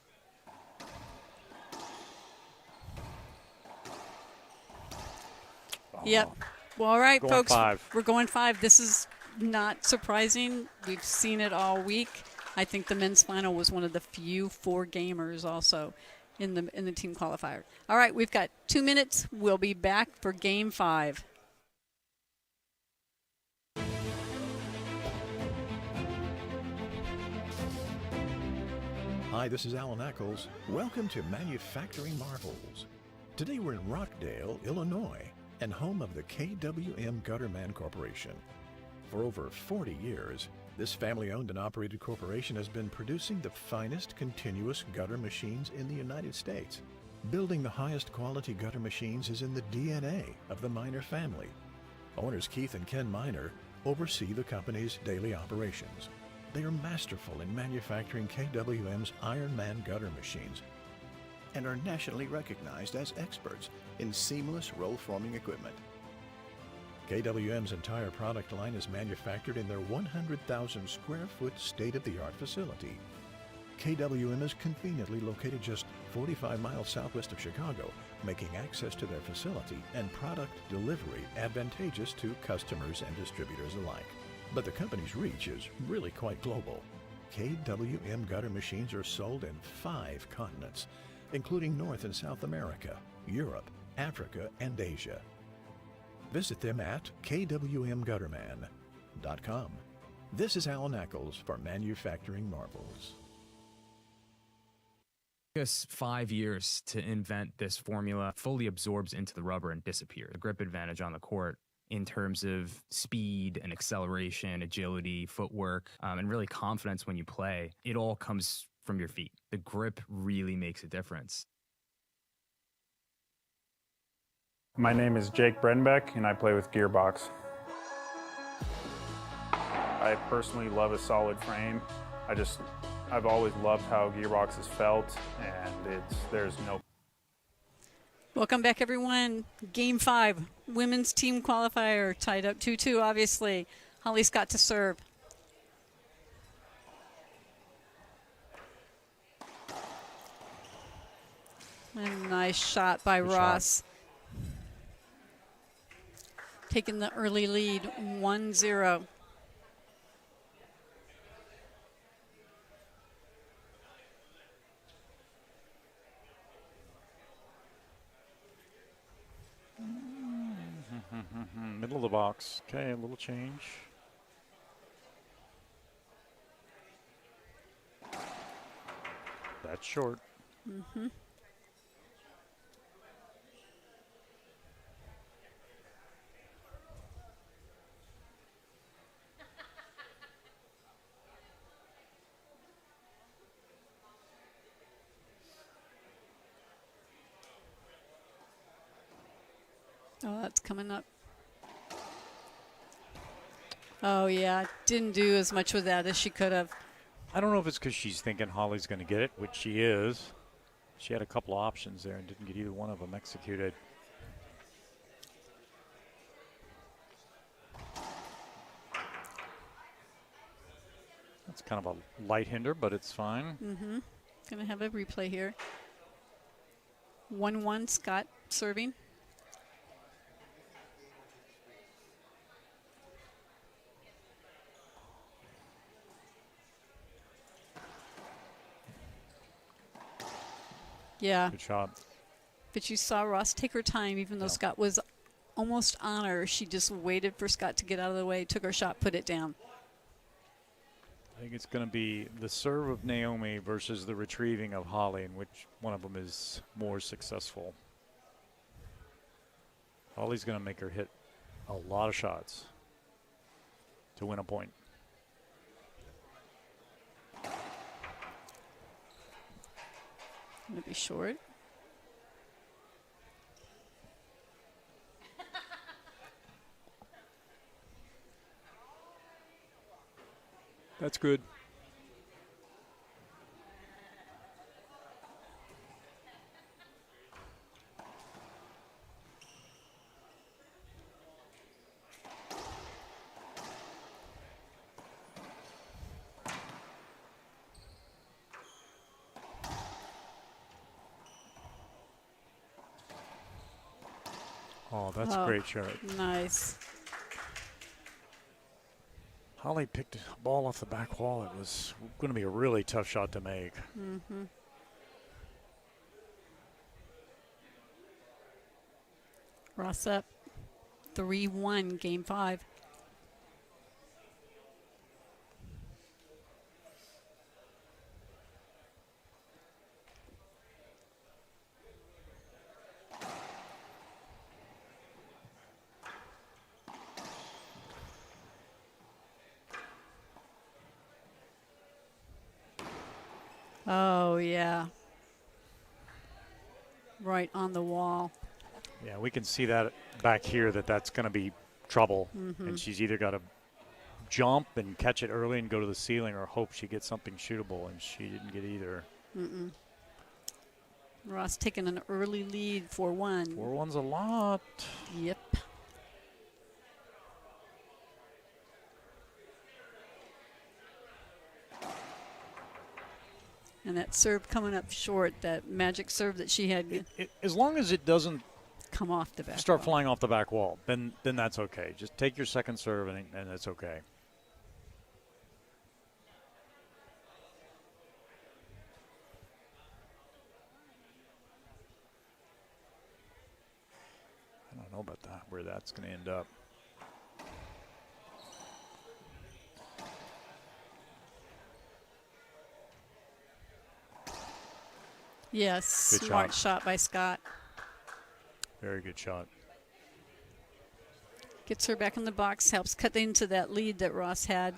Yep. Well, all right, Going folks. 5. We're going 5. This is not surprising. We've seen it all week. I think the men's final was one of the few 4 gamers also in the team qualifier. All right, we've got 2 minutes. We'll be back for Game 5. Hi, this is Alan Eccles. Welcome to Manufacturing Marvels. Today we're in Rockdale, Illinois, and home of the KWM Gutterman Corporation. For over 40 years, this family-owned and operated corporation has been producing the finest continuous gutter machines in the United States. Building the highest quality gutter machines is in the DNA of the Miner family. Owners Keith and Ken Miner oversee the company's daily operations. They are masterful in manufacturing KWM's Ironman gutter machines and are nationally recognized as experts in seamless roll-forming equipment. KWM's entire product line is manufactured in their 100,000 square foot state-of-the-art facility. KWM is conveniently located just 45 miles southwest of Chicago, making access to their facility and product delivery advantageous to customers and distributors alike. But the company's reach is really quite global. KWM gutter machines are sold in 5 continents, including North and South America, Europe, Africa, and Asia. Visit them at kwmgutterman.com. This is Alan Ackles for Manufacturing Marvels. Took us 5 years to invent this formula. Fully absorbs into the rubber and disappears. The grip advantage on the court in terms of speed and acceleration, agility, footwork, and really confidence when you play. It all comes from your feet. The grip really makes a difference. My name is Jake Brenbeck, and I play with Gearbox. I personally love a solid frame. I've always loved how Gearbox has felt, and there's no. Welcome back, everyone. Game 5, women's team qualifier, tied up 2-2, obviously. Hollie Scott to serve. A nice shot by Good Ross. Taking the early lead, 1-0. Middle of the box. Okay, a little change. That's short. Mm-hmm. Oh, that's coming up. Oh, yeah. Didn't do as much with that as she could have. I don't know if it's because she's thinking Hollie's going to get it, which she is. She had a couple of options there and didn't get either one of them executed. That's kind of a light hinder, but it's fine. Mm-hmm. Going to have a replay here. 1-1, Scott serving. Yeah. Good shot. But you saw Ross take her time, even though Scott was almost on her. She just waited for Scott to get out of the way, took her shot, put it down. I think it's going to be the serve of Naomi versus the retrieving of Hollie, in which one of them is more successful. Hollie's going to make her hit a lot of shots to win a point. Going to be short. That's good. Oh, that's a great shot. Nice. Hollie picked a ball off the back wall. It was going to be a really tough shot to make. Mm-hmm. Ross up 3-1, game 5. Oh, yeah. right on the wall. Yeah, we can see that back here that's going to be trouble. And she's either got to jump and catch it early and go to the ceiling or hope she gets something shootable, and she didn't get either. Ross taking an early lead, 4-1. 4-1's a lot. Yep. And that serve coming up short, that magic serve that she had As long as it doesn't come off the back start wall. flying off the back wall, then that's okay. Just take your second serve, and that's okay. I don't know about that, where that's going to end up. Yes, Good smart shot by Scott. Very good shot. Gets her back in the box, helps cut into that lead that Ross had.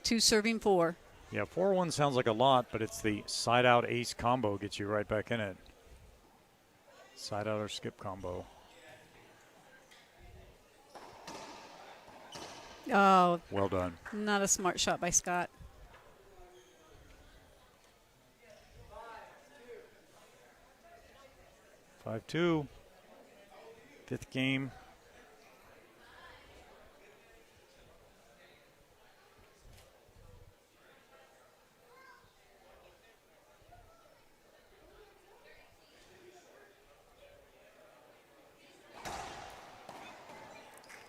2 serving 4. Yeah, 4-1 sounds like a lot, but it's the side-out ace combo gets you right back in it. Side-out or skip combo. Oh, Well done. not a smart shot by Scott. Five two. 5th game.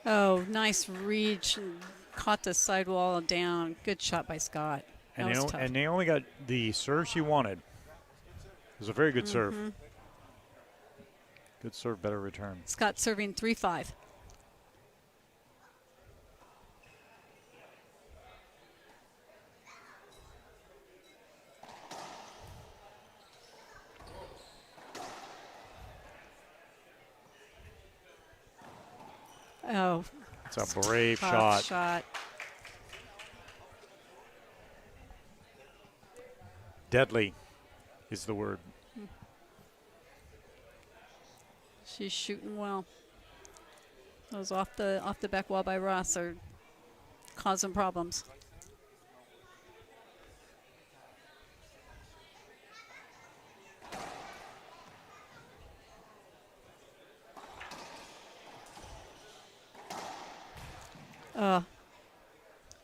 Oh, nice reach. And caught the sidewall down. Good shot by Scott. That was tough. And Naomi got the serve she wanted. It was a very good serve. Good serve, better return. Scott serving 3-5. Oh, It's a brave tough shot. shot. Deadly is the word. She's shooting well. Those off the back wall by Ross are causing problems.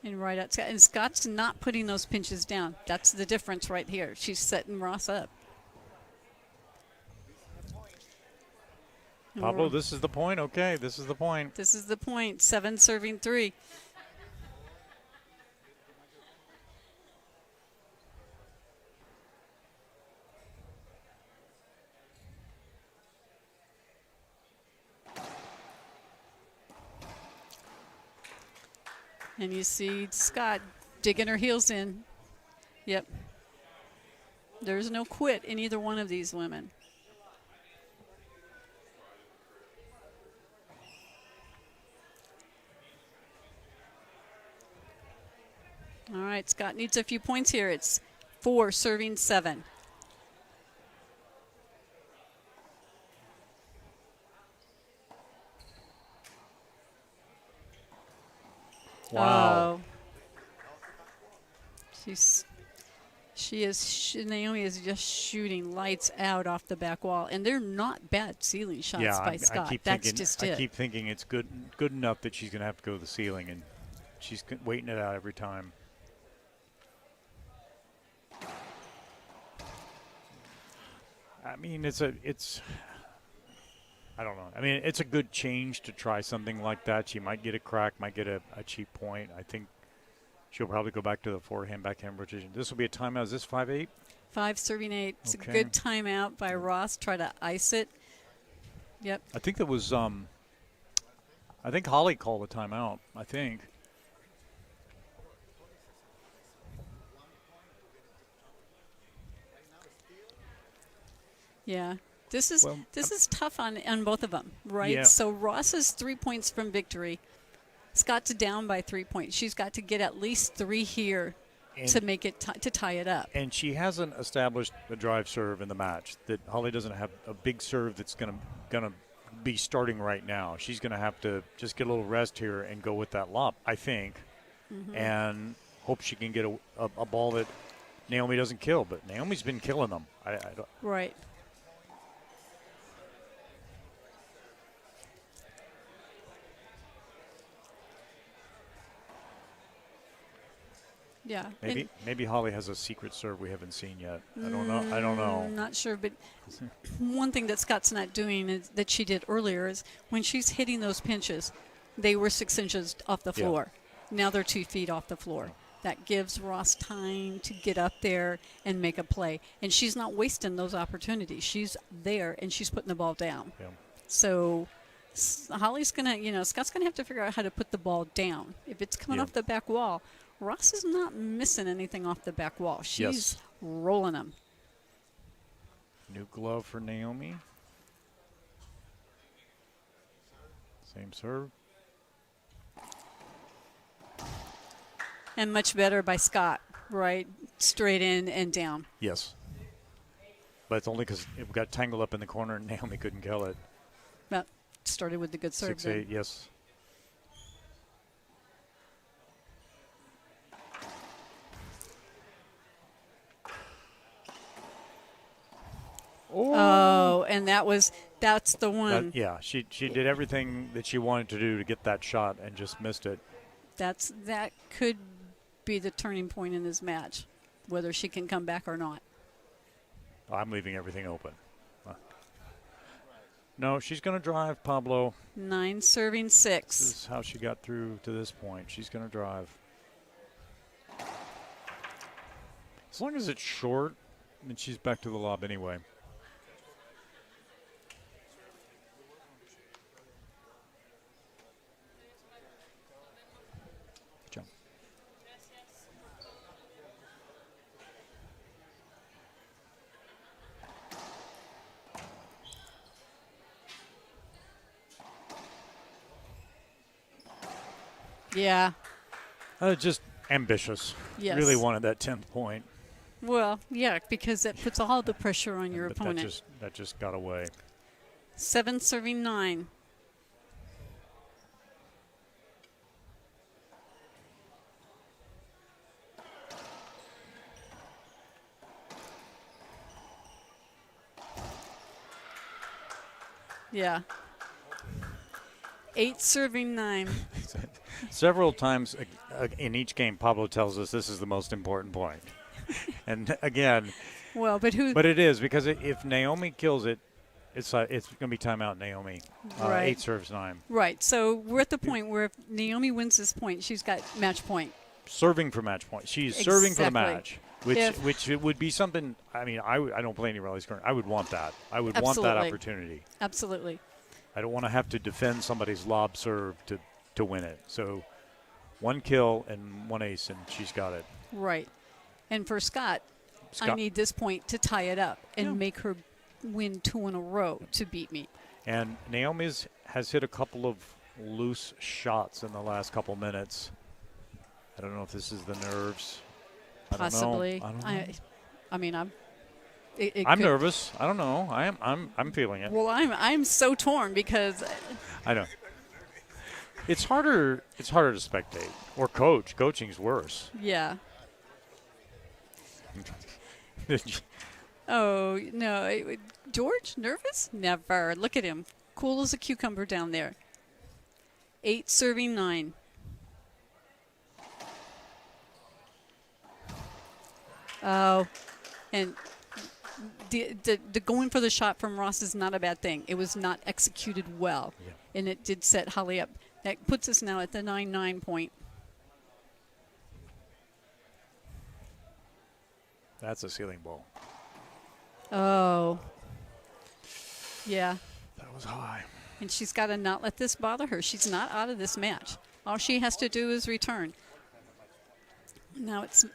And right at Scott. And Scott's not putting those pinches down. That's the difference right here. She's setting Ross up. And Pablo, this is the point. Okay, this is the point. This is the point. 7 serving 3. And you see Scott digging her heels in. Yep. There's no quit in either one of these women. All right, Scott needs a few points here. It's 4 serving 7. Wow. Oh. Naomi is just shooting lights out off the back wall, and they're not bad ceiling shots by Scott. That's just it. I keep thinking it's good enough that she's going to have to go to the ceiling, and she's waiting it out every time. I mean, it's I don't know. I mean, it's a good change to try something like that. She might get a crack, might get a cheap point. I think she'll probably go back to the forehand, backhand rotation. This will be a timeout. Is this 5-8? 5 serving 8. It's Okay. a good timeout by Ross. Try to ice it. Yep. I think that was, I think Holly called the timeout, I think. Yeah. This is tough on both of them, right? Yeah. So Ross is 3 points from victory. Scott's down by 3 points. She's got to get at least 3 here to make it to tie it up. And she hasn't established a drive serve in the match. That Holly doesn't have a big serve that's gonna be starting right now. She's gonna have to just get a little rest here and go with that lob, I think, and hope she can get a ball that Naomi doesn't kill. But Naomi's been killing them. I don't. Right. Yeah. Maybe Holly has a secret serve we haven't seen yet. I don't know. I'm not sure, but one thing that Scott's not doing is, that she did earlier, is when she's hitting those pinches, they were 6 inches off the floor. Now they're 2 feet off the floor. That gives Ross time to get up there and make a play. And she's not wasting those opportunities. She's there and she's putting the ball down. Yeah. So Holly's going to, Scott's going to have to figure out how to put the ball down. If it's coming off the back wall, Ross is not missing anything off the back wall. She's rolling them. New glove for Naomi. Same serve. And much better by Scott, right? Straight in and down. Yes. But it's only because it got tangled up in the corner and Naomi couldn't kill it. But started with the good serve. 6-8, yes. Oh, and that's the one. She did everything that she wanted to do to get that shot and just missed it. That could be the turning point in this match, whether she can come back or not. I'm leaving everything open. No, she's going to drive, Pablo. 9 serving 6. This is how she got through to this point. She's going to drive. As long as it's short, then she's back to the lob anyway. Jump. Yeah. Just ambitious. Yes. Really wanted that 10th point. Well, yeah, because that puts all the pressure on your But opponent. that just got away. 7 serving 9. Yeah. 8 serving 9. Several times in each game, Pablo tells us this is the most important point. And again, Well, but who? but it is, because if Naomi kills it, it's going to be timeout Naomi. Right. 8 serves 9. Right. So we're at the point where if Naomi wins this point, she's got match point. Serving for match point. She's serving for the Exactly. match, If- which it would be something. I mean, I don't play any rallies current. I would want that. I would want that Absolutely. opportunity. Absolutely. I don't want to have to defend somebody's lob serve to win it. So 1 kill and 1 ace, and she's got it. Right. And for Scott, I Scott- need this point to tie it up and make her win 2 in a row to beat me. And Naomi has hit a couple of loose shots in the last couple minutes. I don't know if this is the nerves. I don't know. Possibly. I don't know. I mean, I'm I'm nervous. I don't know. I'm feeling it. Well, I'm so torn because I know. It's harder to spectate or coach. Coaching's worse. yeah. Oh, no. George, nervous? Never. Look at him. Cool as a cucumber down there. 8 serving 9. Oh, and the going for the shot from Ross is not a bad thing. It was not executed well, and it did set Holly up. That puts us now at the 9-9 point. That's a ceiling ball. Oh, yeah. That was high. And she's got to not let this bother her. She's not out of this match. All she has to do is return. Now it's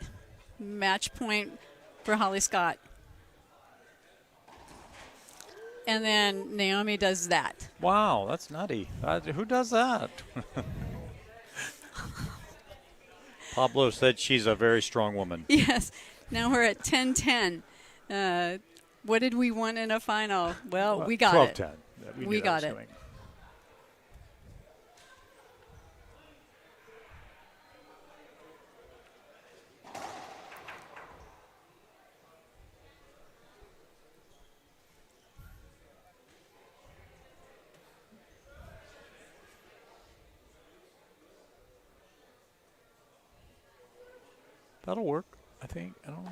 match point for Holly Scott. And then Naomi does that. Wow, that's nutty. Who does that? Pablo said she's a very strong woman. Yes. Now we're at 10-10. What did we want in a final? Well, we got 12-10. it. Yeah, we We knew that got was it. coming. That'll work, I think. I don't know.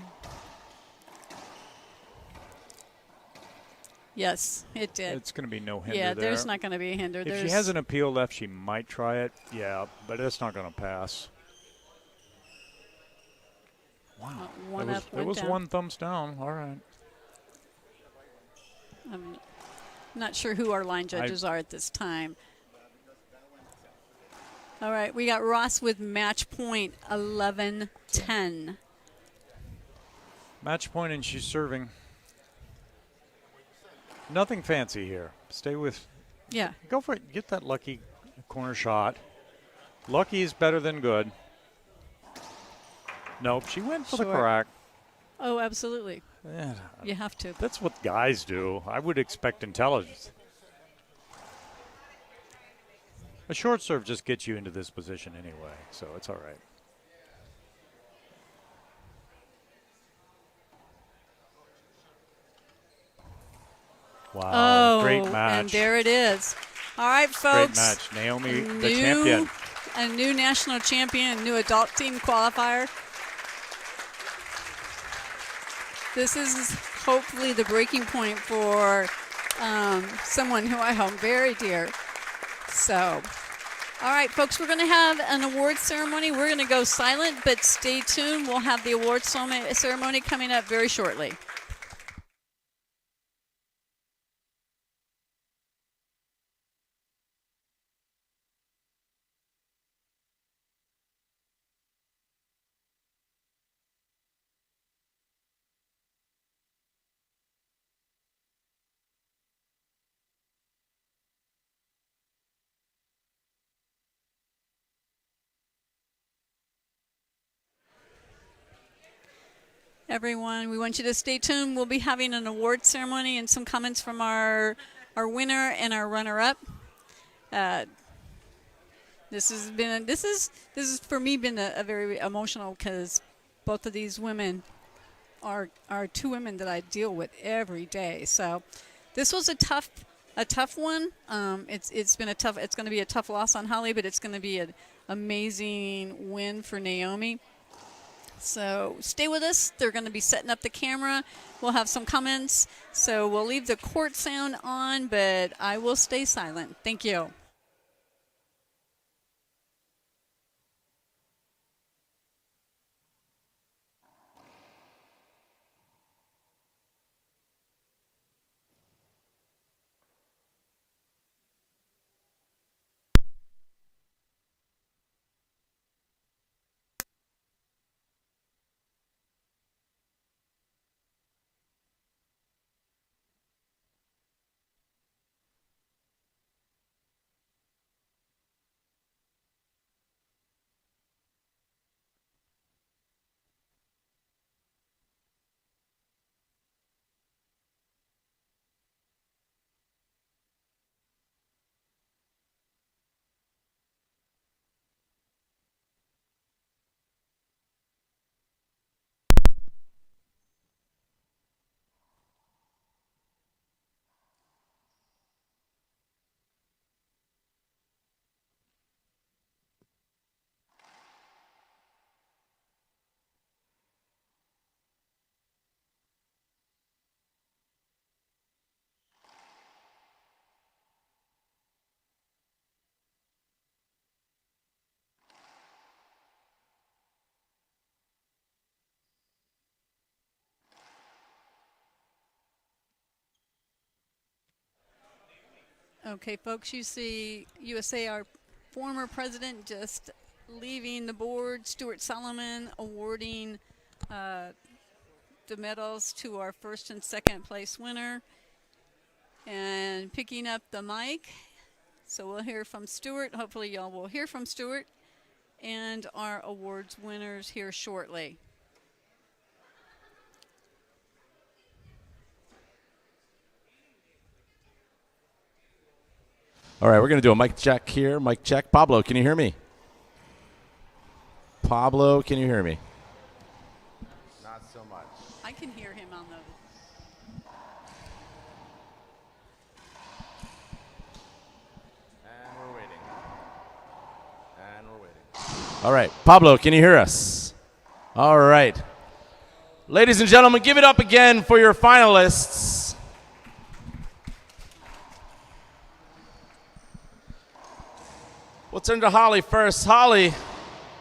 Yes, it did. It's going to be no hinder Yeah, there. there's not going to be a hinder. If she has an appeal left, she might try it. Yeah, but it's not going to pass. Wow. One up, There one was down. one thumbs down. All right. I'm not sure who our line judges are at this time. All right, we got Ross with match point 11-10. Match point, and she's serving. Nothing fancy here. Stay with. Yeah. Go for it. Get that lucky corner shot. Lucky is better than good. Nope, she went for the Sure. crack. Oh, absolutely. Yeah, You have to. that's what guys do. I would expect intelligence. A short serve just gets you into this position anyway, so it's all right. Wow, Oh, great match. and there it is. All right, Great folks. match. Naomi, the New- champion. A new national champion, new adult team qualifier. This is hopefully the breaking point for someone who I hold very dear. So, all right, folks, we're going to have an award ceremony. We're going to go silent, but stay tuned. We'll have the award ceremony coming up very shortly. Everyone, we want you to stay tuned. We'll be having an award ceremony and some comments from our winner and our runner-up. This is for me been a very emotional, because both of these women are two women that I deal with every day. So this was a tough one. It's going to be a tough loss on Holly, but it's going to be an amazing win for Naomi. So stay with us. They're going to be setting up the camera. We'll have some comments. So we'll leave the court sound on, but I will stay silent. Thank you. Okay, folks, you see USA, our former president, just leaving the board. Stuart Solomon awarding the medals to our first and second place winner. And picking up the mic. So we'll hear from Stuart. Hopefully y'all will hear from Stuart. and our awards winners here shortly. All right, we're going to do a mic check here. Mic check. Pablo, can you hear me? Pablo, can you hear me? Not so much. I can hear him on the. And we're waiting. And we're waiting. All right, Pablo, can you hear us? All right. Ladies and gentlemen, give it up again for your finalists. We'll turn to Holly first. Holly,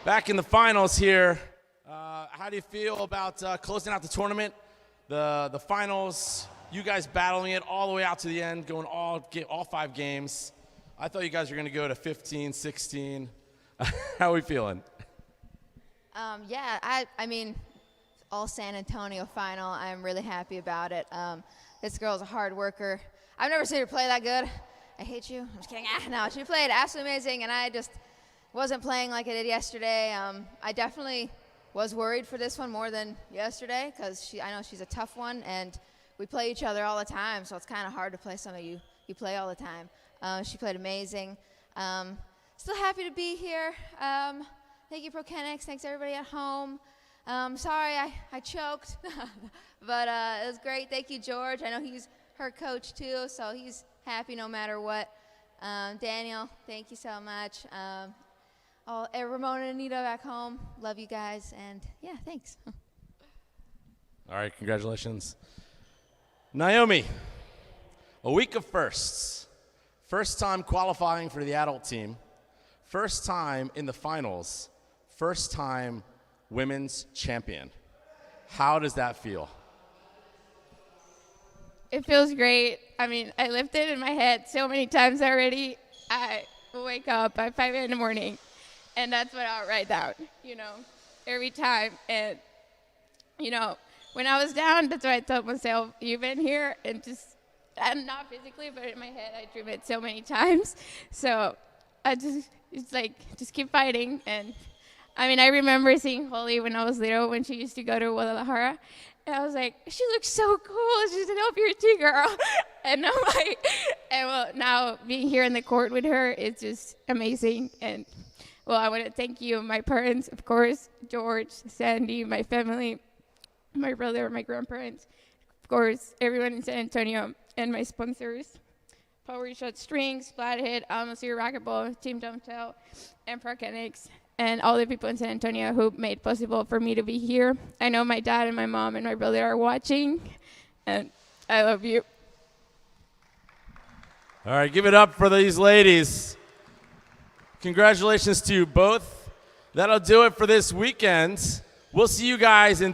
back in the finals here. How do you feel about closing out the tournament, the finals, you guys battling it all the way out to the end, going all 5 games? I thought you guys were going to go to 15, 16. How are we feeling? Yeah, I mean, all San Antonio final. I'm really happy about it. This girl's a hard worker. I've never seen her play that good. I hate you. I'm just kidding. No, she played absolutely amazing, and I just wasn't playing like I did yesterday. I definitely was worried for this one more than yesterday because I know she's a tough one, and we play each other all the time, so it's kind of hard to play somebody you play all the time. She played amazing. Still happy to be here. Thank you, ProKennex. Thanks, everybody at home. Sorry I choked, but it was great. Thank you, George. I know he's her coach, too, so he's happy no matter what. Daniel, thank you so much. Ramona and Anita back home, love you guys, and yeah, thanks. All right, congratulations. Naomi, a week of firsts. First time qualifying for the adult team. First time in the finals. First time women's champion. How does that feel? It feels great. I mean, I lived it in my head so many times already. I wake up at 5 in the morning, and that's what I'll write down, every time. And, when I was down, that's what I told myself, you've been here, and I'm not physically, but in my head, I dream it so many times. So just keep fighting. And, I remember seeing HOLLIE when I was little, when she used to go to Guadalajara. And I was like, she looks so cool. She said, "Oh, you're a T girl." And I'm like, now being here in the court with her is just amazing. And, I want to thank you, my parents, of course, George, Sandy, my family, my brother, my grandparents, of course, everyone in San Antonio, and my sponsors, Power Shot Strings, Flathead, Almost Racquetball, Team Don't Tell, and ProKennex, and all the people in San Antonio who made possible for me to be here. I know my dad and my mom and my brother are watching, and I love you. All right, give it up for these ladies. Congratulations to you both. That'll do it for this weekend. We'll see you guys in